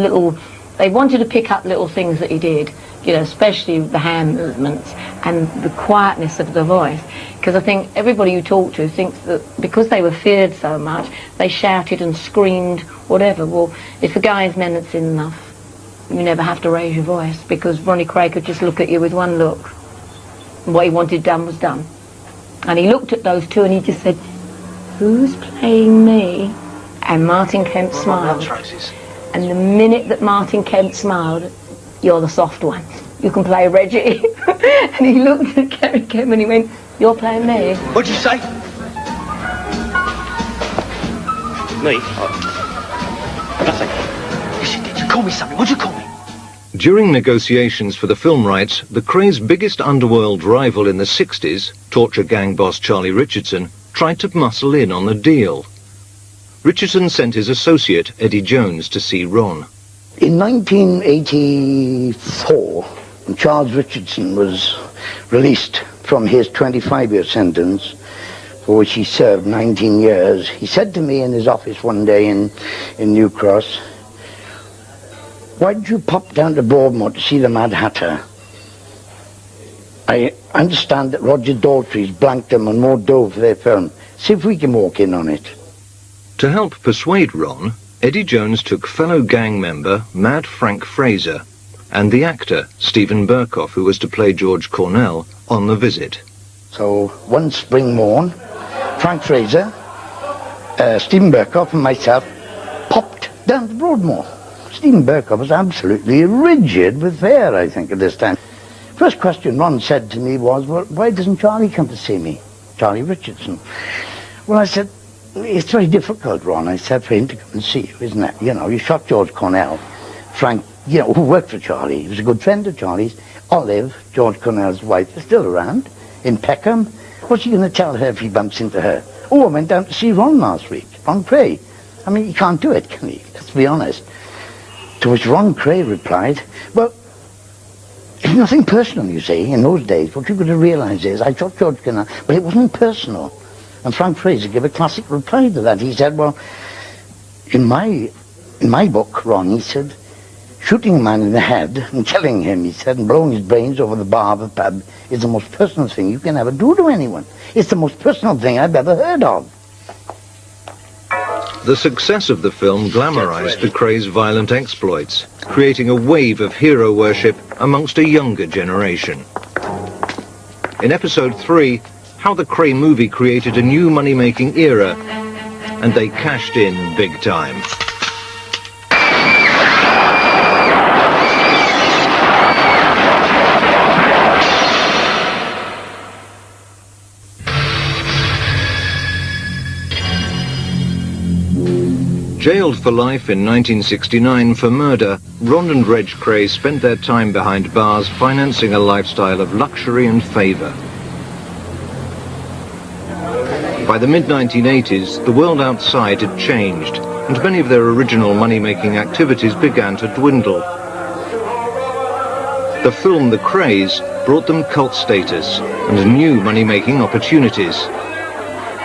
they wanted to pick up little things that he did, you know, especially the hand movements and the quietness of the voice. Because I think everybody you talk to thinks that because they were feared so much, they shouted and screamed, whatever. Well, if a guy's menacing enough, you never have to raise your voice, because Ronnie Kray could just look at you with one look. And what he wanted done was done. And he looked at those two and he just said, who's playing me? And Martin Kemp smiled. And the minute that Martin Kemp smiled, you're the soft one. You can play Reggie. And he looked at Kerry Kemp and he went, you're playing me. What'd you say? Me? Nothing. Yes, you did. You called me something. What'd you call me? During negotiations for the film rights, the Krays' biggest underworld rival in the 60s, torture gang boss Charlie Richardson, tried to muscle in on the deal. Richardson sent his associate, Eddie Jones, to see Ron. In 1984, when Charles Richardson was released from his 25-year sentence, for which he served 19 years, he said to me in his office one day in New Cross, "Why don't you pop down to Broadmoor to see the Mad Hatter? I understand that Roger Daltrey's blanked them on more dough for their film. See if we can walk in on it." To help persuade Ron, Eddie Jones took fellow gang member Mad Frank Fraser and the actor Stephen Burkoff, who was to play George Cornell, on the visit. So one spring morn, Frank Fraser, Stephen Burkoff and myself popped down to Broadmoor. Stephen Burkoff was absolutely rigid with fear, I think, at this time. First question Ron said to me was, "Well, why doesn't Charlie come to see me? Charlie Richardson." Well, I said, "It's very difficult, Ron," I said, "for him to come and see you, isn't it? You know, you shot George Cornell. Frank, you know, who worked for Charlie, he was a good friend of Charlie's. Olive, George Cornell's wife, is still around in Peckham. What's he going to tell her if he bumps into her? Oh, I went down to see Ron last week, Ron Kray. I mean, he can't do it, can he? Let's be honest." To which Ron Kray replied, "Well, it's nothing personal, you see, in those days. What you've got to realise is, I shot George Cornell, but it wasn't personal." And Frank Fraser gave a classic reply to that. He said, "Well, in my book, Ron," he said, "shooting a man in the head and killing him," he said, "and blowing his brains over the bar of a pub is the most personal thing you can ever do to anyone. It's the most personal thing I've ever heard of." The success of the film glamorized the Krays' violent exploits, creating a wave of hero worship amongst a younger generation. In episode 3, how the Kray movie created a new money-making era, and they cashed in big time. Jailed for life in 1969 for murder, Ron and Reg Kray spent their time behind bars financing a lifestyle of luxury and favour. By the mid-1980s, the world outside had changed, and many of their original money-making activities began to dwindle. The film The Krays brought them cult status and new money-making opportunities.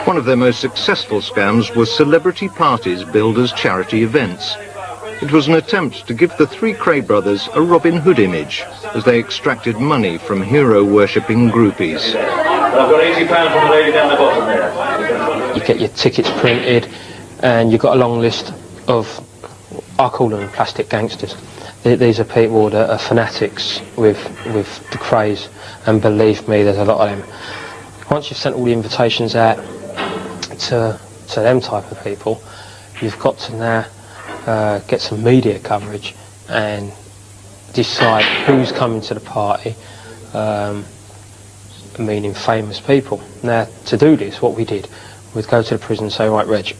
One of their most successful scams was celebrity parties billed as charity events. It was an attempt to give the three Kray brothers a Robin Hood image as they extracted money from hero-worshipping groupies. I've got £80 from the lady down the bottom there. You get your tickets printed and you've got a long list of, I call them plastic gangsters. These are people that are fanatics with the Krays, and believe me, there's a lot of them. Once you've sent all the invitations out to them type of people, you've got to now get some media coverage and decide who's coming to the party, meaning famous people. Now, to do this, what we did, we'd go to the prison and say, "Right, Reg,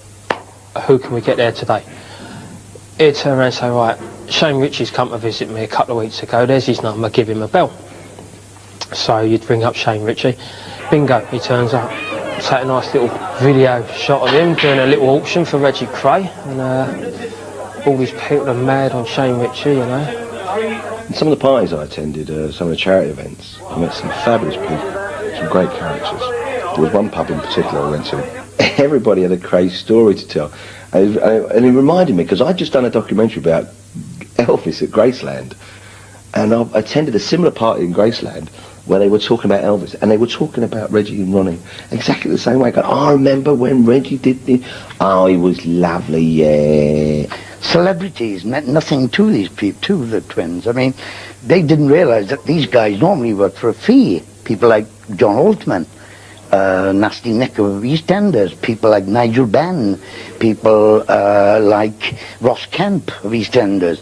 who can we get there today?" He'd turn around and say, "Right, Shane Ritchie's come to visit me a couple of weeks ago, there's his number, give him a bell." So you'd ring up Shane Ritchie, bingo, he turns up. Take a nice little video shot of him doing a little auction for Reggie Kray, and all these people are mad on Shane Ritchie, you know. In some of the parties I attended, some of the charity events, I met some fabulous people, some great characters. There was one pub in particular I went to. Everybody had a Kray story to tell, and it reminded me, because I'd just done a documentary about Elvis at Graceland, and I attended a similar party in Graceland where they were talking about Elvis, and they were talking about Reggie and Ronnie exactly the same way. I remember when Reggie did this. Oh, he was lovely, yeah. Celebrities meant nothing to these people, to the twins. I mean, they didn't realise that these guys normally worked for a fee. People like John Altman, Nasty Nick of EastEnders, people like Nigel Benn, people like Ross Kemp of EastEnders.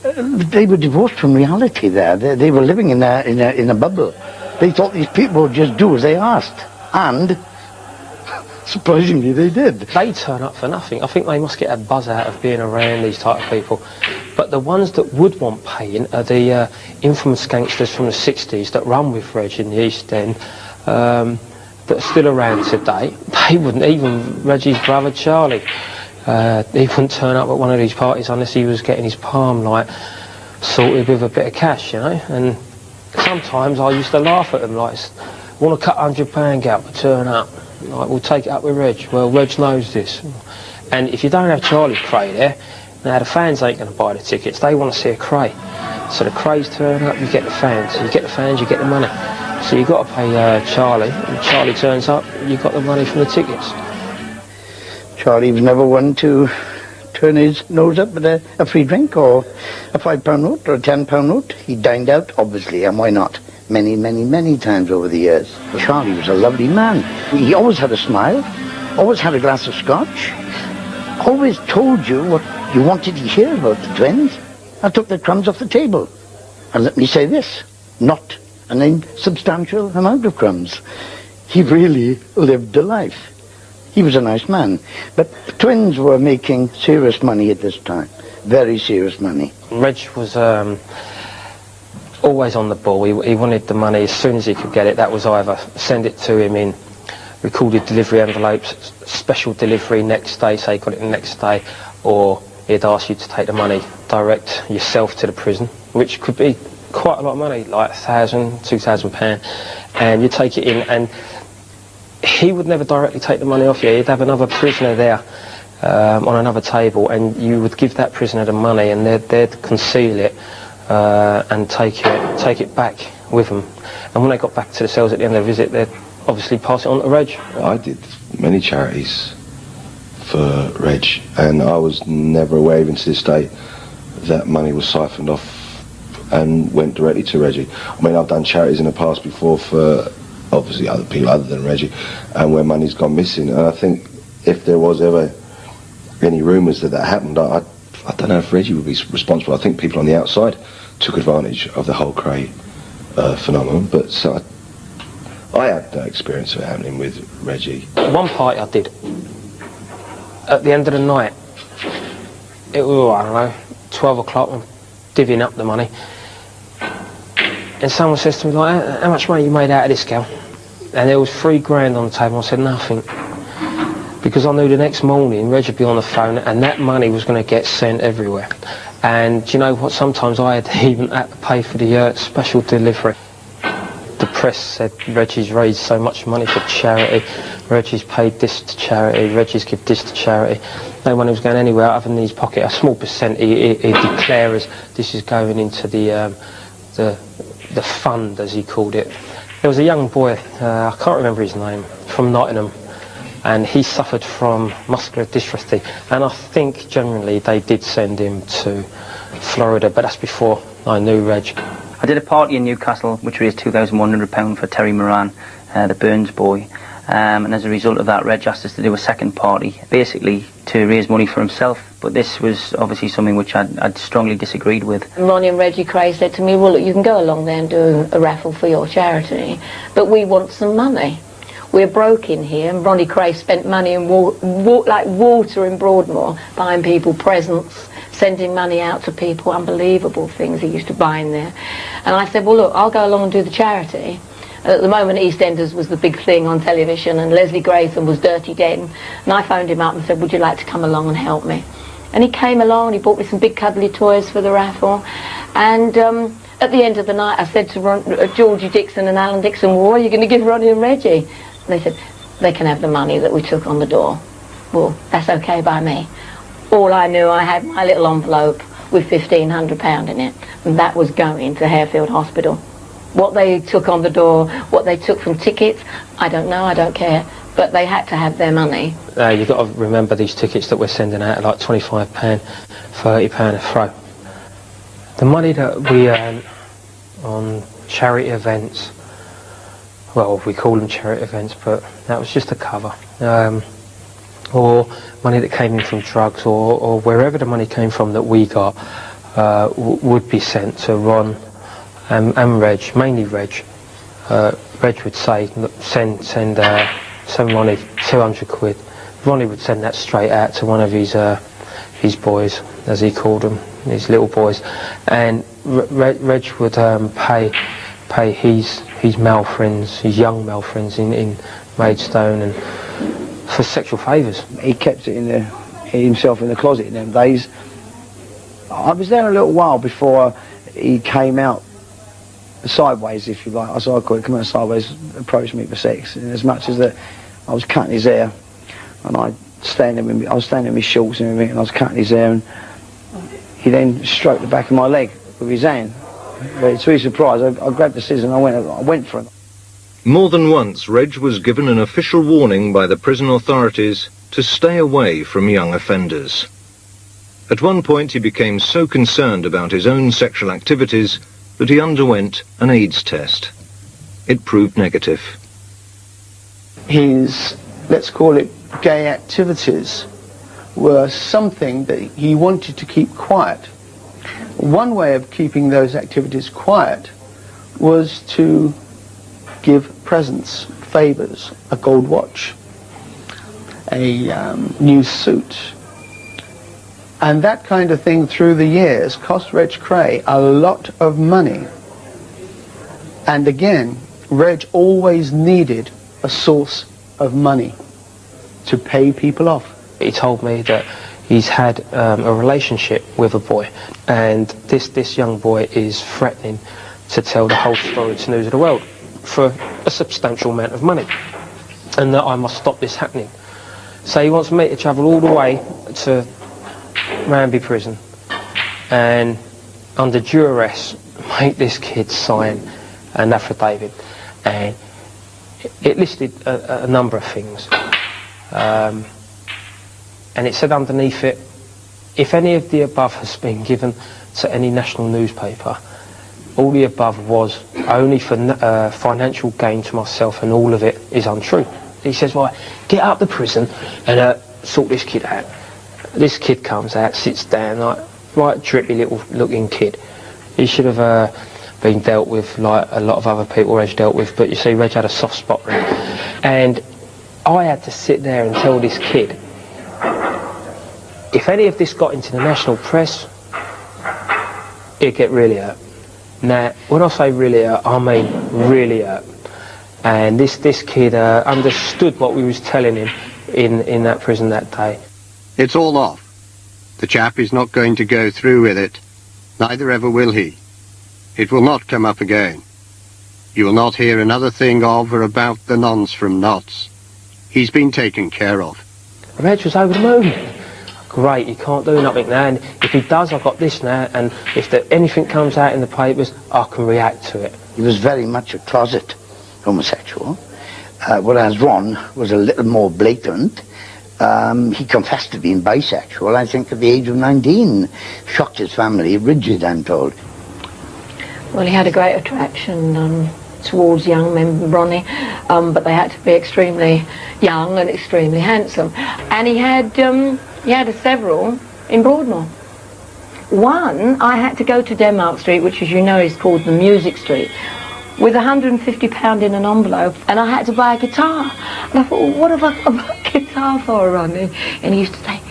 They were divorced from reality there. They were living in a bubble. They thought these people would just do as they asked. And Surprisingly, they did. They turn up for nothing. I think they must get a buzz out of being around these type of people. But the ones that would want paying are the infamous gangsters from the 60s that run with Reg in the East End, that are still around today. They wouldn't, even Reggie's brother Charlie, he wouldn't turn up at one of these parties unless he was getting his palm, like, sorted with a bit of cash, you know. And sometimes I used to laugh at them, like, want to cut £100 out, but turn up. Like, we'll take it up with Reg. Well, Reg knows this. And if you don't have Charlie Kray there, now the fans ain't going to buy the tickets. They want to see a Kray. So the Krays turn up, you get the fans. You get the fans, you get the money. So you've got to pay Charlie. When Charlie turns up, you got the money from the tickets. Charlie was never one to turn his nose up at a free drink or a £5 note or a £10 note. He dined out, obviously, and why not? Many, many, many times over the years. Charlie was a lovely man. He always had a smile, always had a glass of scotch, always told you what you wanted to hear about the twins. I took the crumbs off the table. And let me say this, not an insubstantial amount of crumbs. He really lived a life. He was a nice man. But the twins were making serious money at this time. Very serious money. Reg was always on the ball. He wanted the money as soon as he could get it. That was either send it to him in recorded delivery envelopes, special delivery next day, say he got it the next day, or he'd ask you to take the money direct yourself to the prison, which could be quite a lot of money, like £1,000, £2,000, and you take it in, and he would never directly take the money off you. He'd have another prisoner there on another table, and you would give that prisoner the money, and they'd conceal it and take it back with them. And when they got back to the cells at the end of the visit, they'd obviously pass it on to Reg. I did many charities for Reg, and I was never aware, even to this day, that money was siphoned off and went directly to Reggie. I mean, I've done charities in the past before for obviously other people other than Reggie, and where money's gone missing. And I think if there was ever any rumours that happened, I don't know if Reggie would be responsible. I think people on the outside took advantage of the whole Kray phenomenon, but so I had no experience of it happening with Reggie. One party I did, at the end of the night, it was, I don't know, 12 o'clock, I'm divvying up the money, and someone says to me, like, how much money you made out of this, gal? And there was £3 on the table. I said nothing, because I knew the next morning Reg would be on the phone and that money was going to get sent everywhere. And do you know what, sometimes I had even had to pay for the special delivery. The press said Reggie's raised so much money for charity, Reggie's paid this to charity, Reggie's give this to charity. No one was going anywhere other than his pocket. A small percent he declare as this is going into the fund, as he called it. There was a young boy, I can't remember his name, from Nottingham, and he suffered from muscular dystrophy, and I think generally they did send him to Florida, but that's before I knew Reg. I did a party in Newcastle which raised £2,100 for Terry Moran, the Burns boy, and as a result of that Reg asked us to do a second party, basically to raise money for himself, but this was obviously something which I'd strongly disagreed with. Ronnie and Reggie Kray said to me, well, look, you can go along there and do a raffle for your charity, but we want some money. We're broke in here, and Ronnie Kray spent money in like water in Broadmoor, buying people presents, sending money out to people, unbelievable things he used to buy in there. And I said, well, look, I'll go along and do the charity. And at the moment, EastEnders was the big thing on television, and Leslie Grayson was Dirty Den. And I phoned him up and said, would you like to come along and help me? And he came along, and he bought me some big cuddly toys for the raffle. And at the end of the night, I said to Georgie Dixon and Alan Dixon, well, what are you going to give Ronnie and Reggie? And they said, they can have the money that we took on the door. Well, that's okay by me. All I knew, I had my little envelope with £1,500 in it, and that was going to Harefield Hospital. What they took on the door, what they took from tickets, I don't know, I don't care, but they had to have their money. You've got to remember these tickets that we're sending out are like £25, £30 a throw. The money that we earn on charity events, well, we call them charity events, but that was just a cover. Or money that came in from drugs, or wherever the money came from that we got, would be sent to Ron and Reg, mainly Reg. Reg would say, look, send money 200 quid. Ronnie would send that straight out to one of his boys, as he called them, his little boys, and Reg would pay his male friends, his young male friends in Maidstone, and for sexual favours. He kept it himself in the closet in them days. I was there a little while before he came out sideways, if you like. So I call it, come out sideways, approached me for sex. And as much as that, I was cutting his hair, and I was standing in my shorts and everything, and I was cutting his hair, and he then stroked the back of my leg with his hand. But to his surprise, I grabbed the scissors and I went for him. More than once, Reg was given an official warning by the prison authorities to stay away from young offenders. At one point, he became so concerned about his own sexual activities that he underwent an AIDS test. It proved negative. His, let's call it, gay activities were something that he wanted to keep quiet. One way of keeping those activities quiet was to give presents, favours, a gold watch, a new suit. And that kind of thing through the years cost Reg Kray a lot of money. And again, Reg always needed a source of money to pay people off. He told me that he's had a relationship with a boy, and this young boy is threatening to tell the whole story to News of the World for a substantial amount of money, and that I must stop this happening. So he wants me to travel all the way to Ranby prison and under duress make this kid sign an affidavit, and it listed a number of things, and it said underneath it, if any of the above has been given to any national newspaper, all the above was only for financial gain to myself, and all of it is untrue. He says, right, get up the prison and sort this kid out. This kid comes out, sits down, like, right, drippy little looking kid. He should have been dealt with like a lot of other people Reg dealt with, but you see, Reg had a soft spot for him. And I had to sit there and tell this kid, if any of this got into the national press, it'd get really hurt. Now, when I say really hurt, I mean really hurt. And this kid understood what we was telling him in that prison that day. It's all off. The chap is not going to go through with it. Neither ever will he. It will not come up again. You will not hear another thing of or about the nonce from Notts. He's been taken care of. Reg was over the moon. Great, he can't do nothing now, and if he does, I've got this now, and if anything comes out in the papers, I can react to it. He was very much a closet homosexual, whereas Ron was a little more blatant. He confessed to being bisexual, I think, at the age of 19. Shocked his family, rigid, I'm told. Well, he had a great attraction towards young men, Ronnie, but they had to be extremely young and extremely handsome. And he had several in Broadmoor. One, I had to go to Denmark Street, which, as you know, is called the Music Street, with £150 in an envelope, and I had to buy a guitar. And I thought, well, what have I got a guitar for, Ronnie? And he used to say,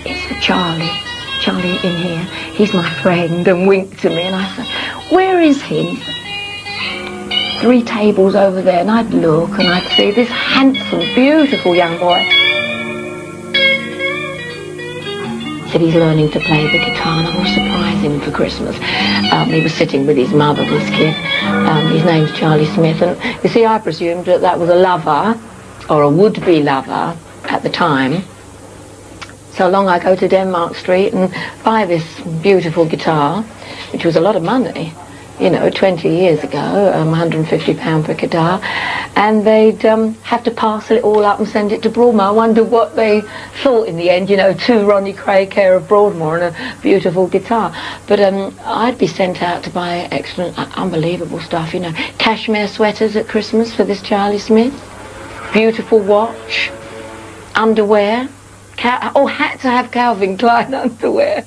it's for Charlie. Charlie in here, he's my friend, and winked to me, and I said, where is he? And he said, 3 tables over there, and I'd look, and I'd see this handsome, beautiful young boy. Said he's learning to play the guitar, and I will surprise him for Christmas. He was sitting with his mother, this kid. His name's Charlie Smith, and you see, I presumed that was a lover, or a would-be lover, at the time. So along I go to Denmark Street and buy this beautiful guitar, which was a lot of money, you know, 20 years ago, £150 per guitar, and they'd have to parcel it all up and send it to Broadmoor. I wonder what they thought in the end, you know, to Ronnie Kray, care of Broadmoor, and a beautiful guitar. But I'd be sent out to buy excellent, unbelievable stuff, you know, cashmere sweaters at Christmas for this Charlie Smith, beautiful watch, underwear, had to have Calvin Klein underwear.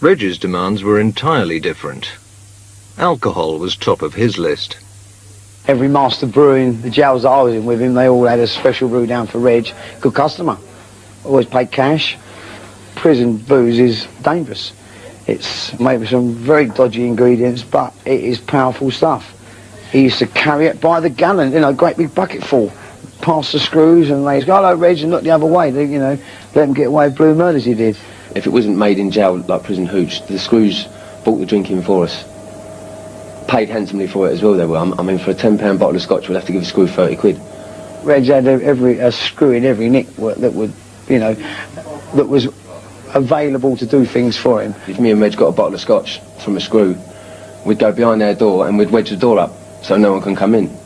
Reg's demands were entirely different. Alcohol was top of his list. Every master brewer in the jails that I was in with him, they all had a special brew down for Reg. Good customer. Always paid cash. Prison booze is dangerous. It's made with some very dodgy ingredients, but it is powerful stuff. He used to carry it by the gallon, you know, a great big bucket full. Past the screws, and they'd go, hello, Reg, and look the other way. They, you know, let them get away with blue murders he did. If it wasn't made in jail like prison hooch, the screws bought the drink in for us. Paid handsomely for it as well, they were. I mean, for a £10 bottle of scotch, we'll have to give a screw 30 quid. Reg had a screw in every nick that would, you know, that was available to do things for him. If me and Reg got a bottle of scotch from a screw, we'd go behind their door and we'd wedge the door up so no one can come in.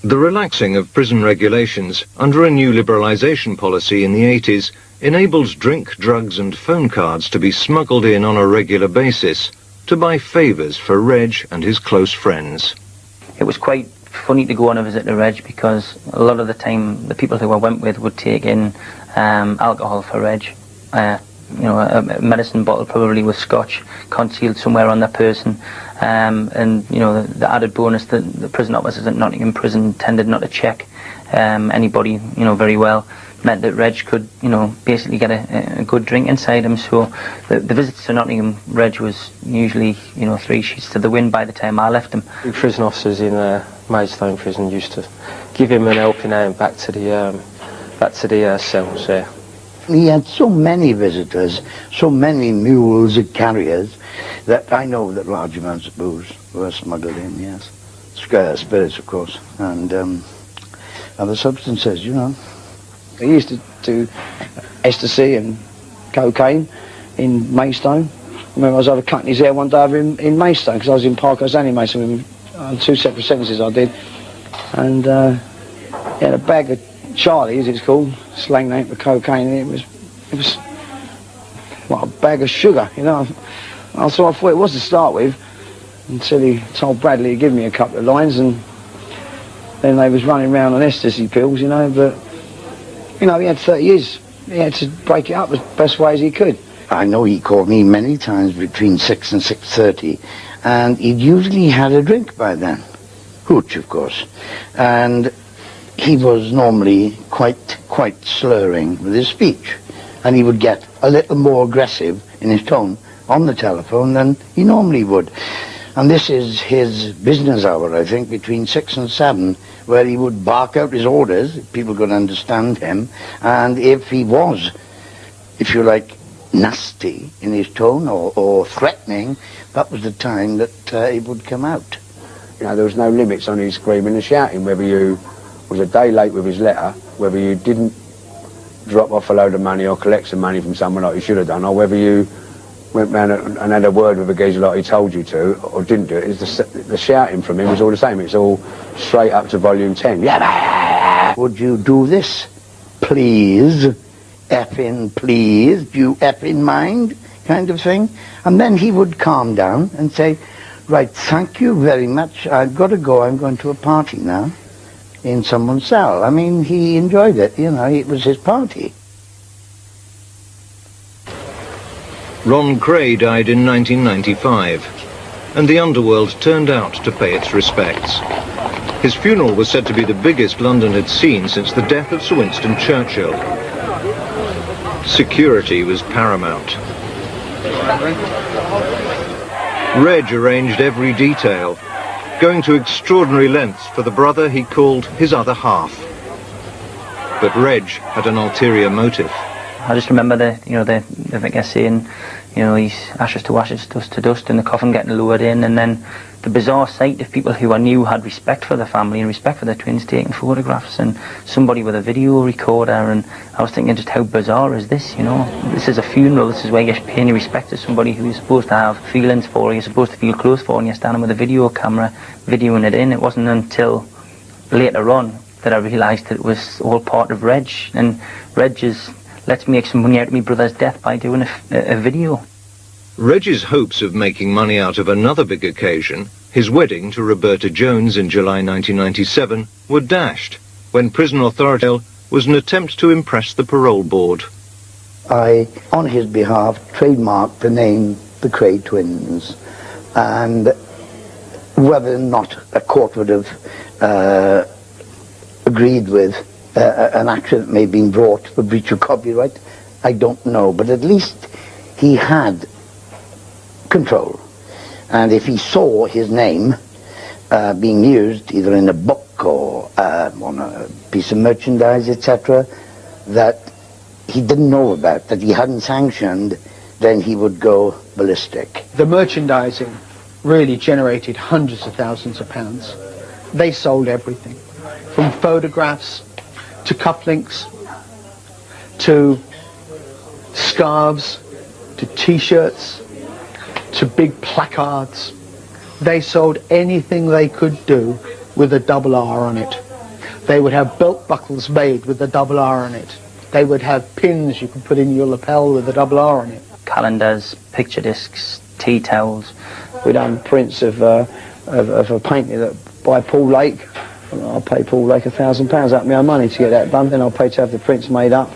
The relaxing of prison regulations under a new liberalisation policy in the 80s enables drink, drugs and phone cards to be smuggled in on a regular basis to buy favours for Reg and his close friends. It was quite funny to go on a visit to Reg because a lot of the time the people who I went with would take in alcohol for Reg. You know, a medicine bottle probably with scotch concealed somewhere on their person. And, you know, the added bonus that the prison officers at Nottingham Prison tended not to check anybody, you know, very well, meant that Reg could, you know, basically get a good drink inside him. So the visits to Nottingham Reg was usually, you know, 3 sheets to the wind by the time I left him. The prison officers in Maidstone Prison used to give him an helping hand back to the cells there. He had so many visitors, so many mules and carriers, that I know that large amounts of booze were smuggled in, yes. Spirits, of course, and other substances, you know. He used to do ecstasy and cocaine in Maidstone. I remember I was over cutting his hair one day over in Maidstone, because I was in Parkhurst and in Maidstone with him, on 2 separate sentences I did. And he had a bag of Charlie's, it's called, slang name for cocaine, and it was well, a bag of sugar, you know. So I thought it was to start with, until he told Bradley he'd give me a couple of lines, and then they was running around on ecstasy pills, you know, but, you know, he had 30 years. He had to break it up as best way as he could. I know he called me many times between 6 and 6:30, and he'd usually had a drink by then. Hooch, of course. And he was normally quite slurring with his speech, and he would get a little more aggressive in his tone on the telephone than he normally would. And this is his business hour, I think, between 6 and 7, where he would bark out his orders, if people could understand him, and if he was, if you like, nasty in his tone or threatening, that was the time that it would come out. You know, there was no limits on his screaming and shouting, whether you was a day late with his letter, whether you didn't drop off a load of money or collect some money from someone like you should have done, or whether you went round and had a word with a geezer like he told you to, or didn't do it, the shouting from him was all the same. It's all straight up to volume 10. Yeah, would you do this? Please? Effing please? Do you effing mind? Kind of thing. And then he would calm down and say, right, thank you very much. I've got to go. I'm going to a party now in someone's cell. I mean, he enjoyed it, you know, it was his party. Ron Kray died in 1995, and the underworld turned out to pay its respects. His funeral was said to be the biggest London had seen since the death of Sir Winston Churchill. Security was paramount. Reg arranged every detail, going to extraordinary lengths for the brother he called his other half. But Reg had an ulterior motive. I just remember the vicar saying, you know, he's ashes to ashes, dust to dust, and the coffin getting lowered in, and then the bizarre sight of people who I knew had respect for the family and respect for the twins taking photographs, and somebody with a video recorder, and I was thinking, just how bizarre is this, you know? This is a funeral, this is where you're paying your respect to somebody who you're supposed to have feelings for, you're supposed to feel close for, and you're standing with a video camera videoing it in. It wasn't until later on that I realised that it was all part of Reg, and Reg is, let's make some money out of my brother's death by doing a video. Reg's hopes of making money out of another big occasion, his wedding to Roberta Jones in July 1997, were dashed when prison authority was an attempt to impress the parole board. I, on his behalf, trademarked the name the Kray twins, and Whether or not a court would have agreed with an action that may have been brought for breach of copyright, I don't know. But at least he had control. And if he saw his name being used either in a book or on a piece of merchandise, etc., that he didn't know about, that he hadn't sanctioned, then he would go ballistic. The merchandising really generated hundreds of thousands of pounds. They sold everything, from photographs to cufflinks to scarves to t-shirts to big placards. They sold anything they could do with a double R on it. They would have belt buckles made with a double R on it. They would have pins you could put in your lapel with a double R on it. Calendars, picture discs, tea towels. We done prints of a painting that by Paul Lake. I paid Paul Lake £1,000 out of my own money to get that done. Then I paid to have the prints made up.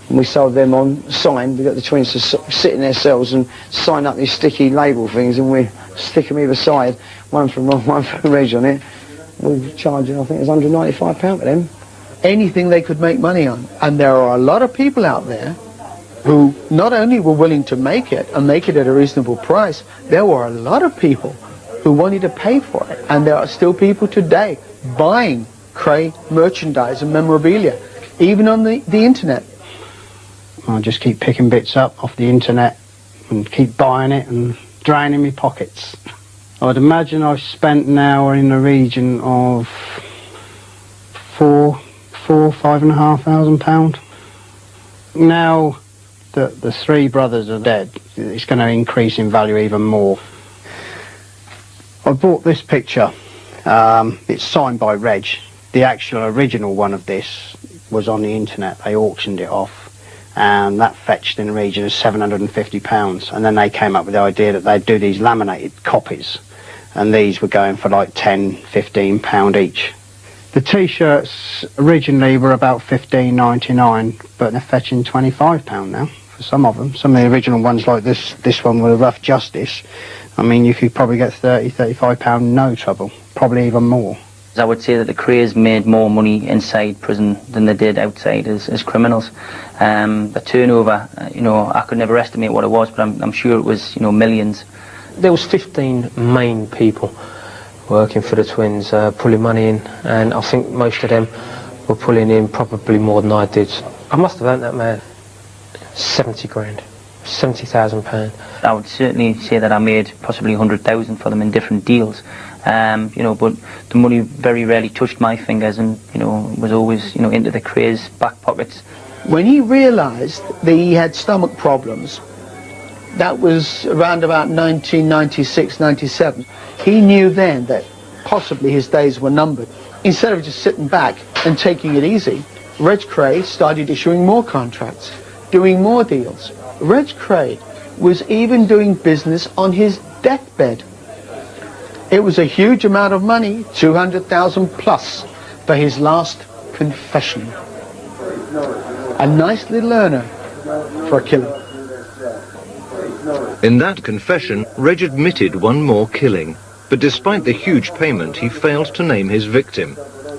And we sold them on signed. We got the twins to sit in their cells and sign up these sticky label things, and we stick them either side, one from Ron, one from Reg on it. We were charging, I think it was £195 for them. Anything they could make money on. And there are a lot of people out there who not only were willing to make it and make it at a reasonable price, there were a lot of people who wanted to pay for it. And there are still people today buying Kray merchandise and memorabilia, even on the internet. I just keep picking bits up off the internet and keep buying it and draining my pockets. I'd imagine I've spent now in the region of £5,500. Now that the three brothers are dead, it's going to increase in value even more. I bought this picture. It's signed by Reg. The actual original one of this was on the internet. They auctioned it off, and that fetched in the region of £750. And then they came up with the idea that they'd do these laminated copies, and these were going for like £10, £15 each. The t-shirts originally were about £15.99, but they're fetching £25 now for some of them. Some of the original ones, like this one with a Rough Justice, I mean, you could probably get £30, £35 no trouble, probably even more. I would say that the Krays made more money inside prison than they did outside as criminals. The turnover, I could never estimate what it was, but I'm sure it was, millions. There was 15 main people working for the twins, pulling money in, and I think most of them were pulling in probably more than I did. I must have earned that man 70 grand, £70,000. I would certainly say that I made possibly 100,000 for them in different deals. But the money very rarely touched my fingers, and was always into the Krays' back pockets. When he realised that he had stomach problems, that was around about 1996, 97. He knew then that possibly his days were numbered. Instead of just sitting back and taking it easy, Reg Kray started issuing more contracts, doing more deals. Reg Kray was even doing business on his deathbed. It was a huge amount of money, 200,000 plus, for his last confession. A nice little earner for a killer. In that confession, Reg admitted one more killing, but despite the huge payment, he failed to name his victim.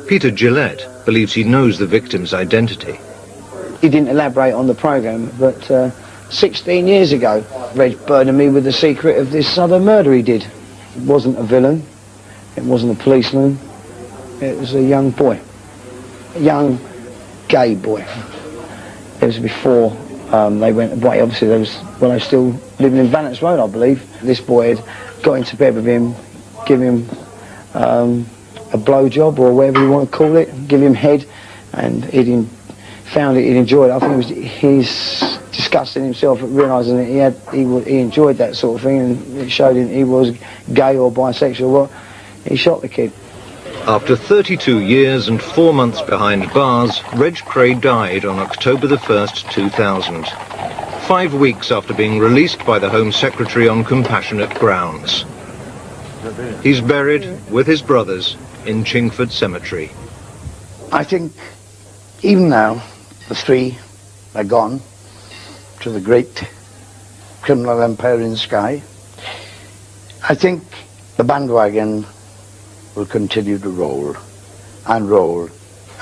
Peter Gillette believes he knows the victim's identity. He didn't elaborate on the programme, but 16 years ago, Reg burdened me with the secret of this other murder he did. It wasn't a villain, it wasn't a policeman, it was a young boy, a young gay boy. It was before they went away. Obviously there was, when I was still living in Vannets Road, I believe. This boy had got into bed with him, give him a blowjob or whatever you want to call it, give him head, and he'd found it, he'd enjoyed it. I think he's disgusted himself at realising that he enjoyed that sort of thing, and it showed him he was gay or bisexual. Well, he shot the kid. After 32 years and 4 months behind bars, Reg Kray died on October the 1st, 2000. 5 weeks after being released by the Home Secretary on compassionate grounds. He's buried with his brothers in Chingford Cemetery. I think even now the three are gone to the great criminal empire in Skye. I think the bandwagon will continue to roll and roll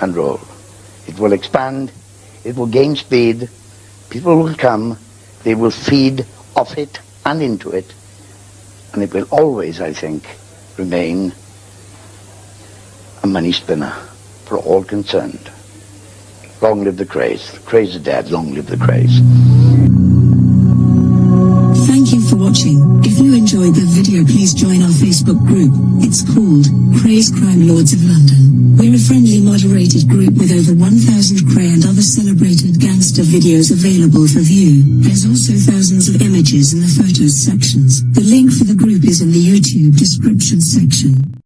and roll. It will expand, it will gain speed, people will come, they will feed off it and into it, and it will always, I think, remain a money spinner for all concerned. Long live the Krays. The Krays are dead. Long live the Krays. Thank you for watching. If you enjoyed the video, please join our Facebook group. It's called Krays Crime Lords of London. We're a friendly, moderated group with over 1,000 Kray and other celebrated gangster videos available for view. There's also thousands of images in the photos sections. The link for the group is in the YouTube description section.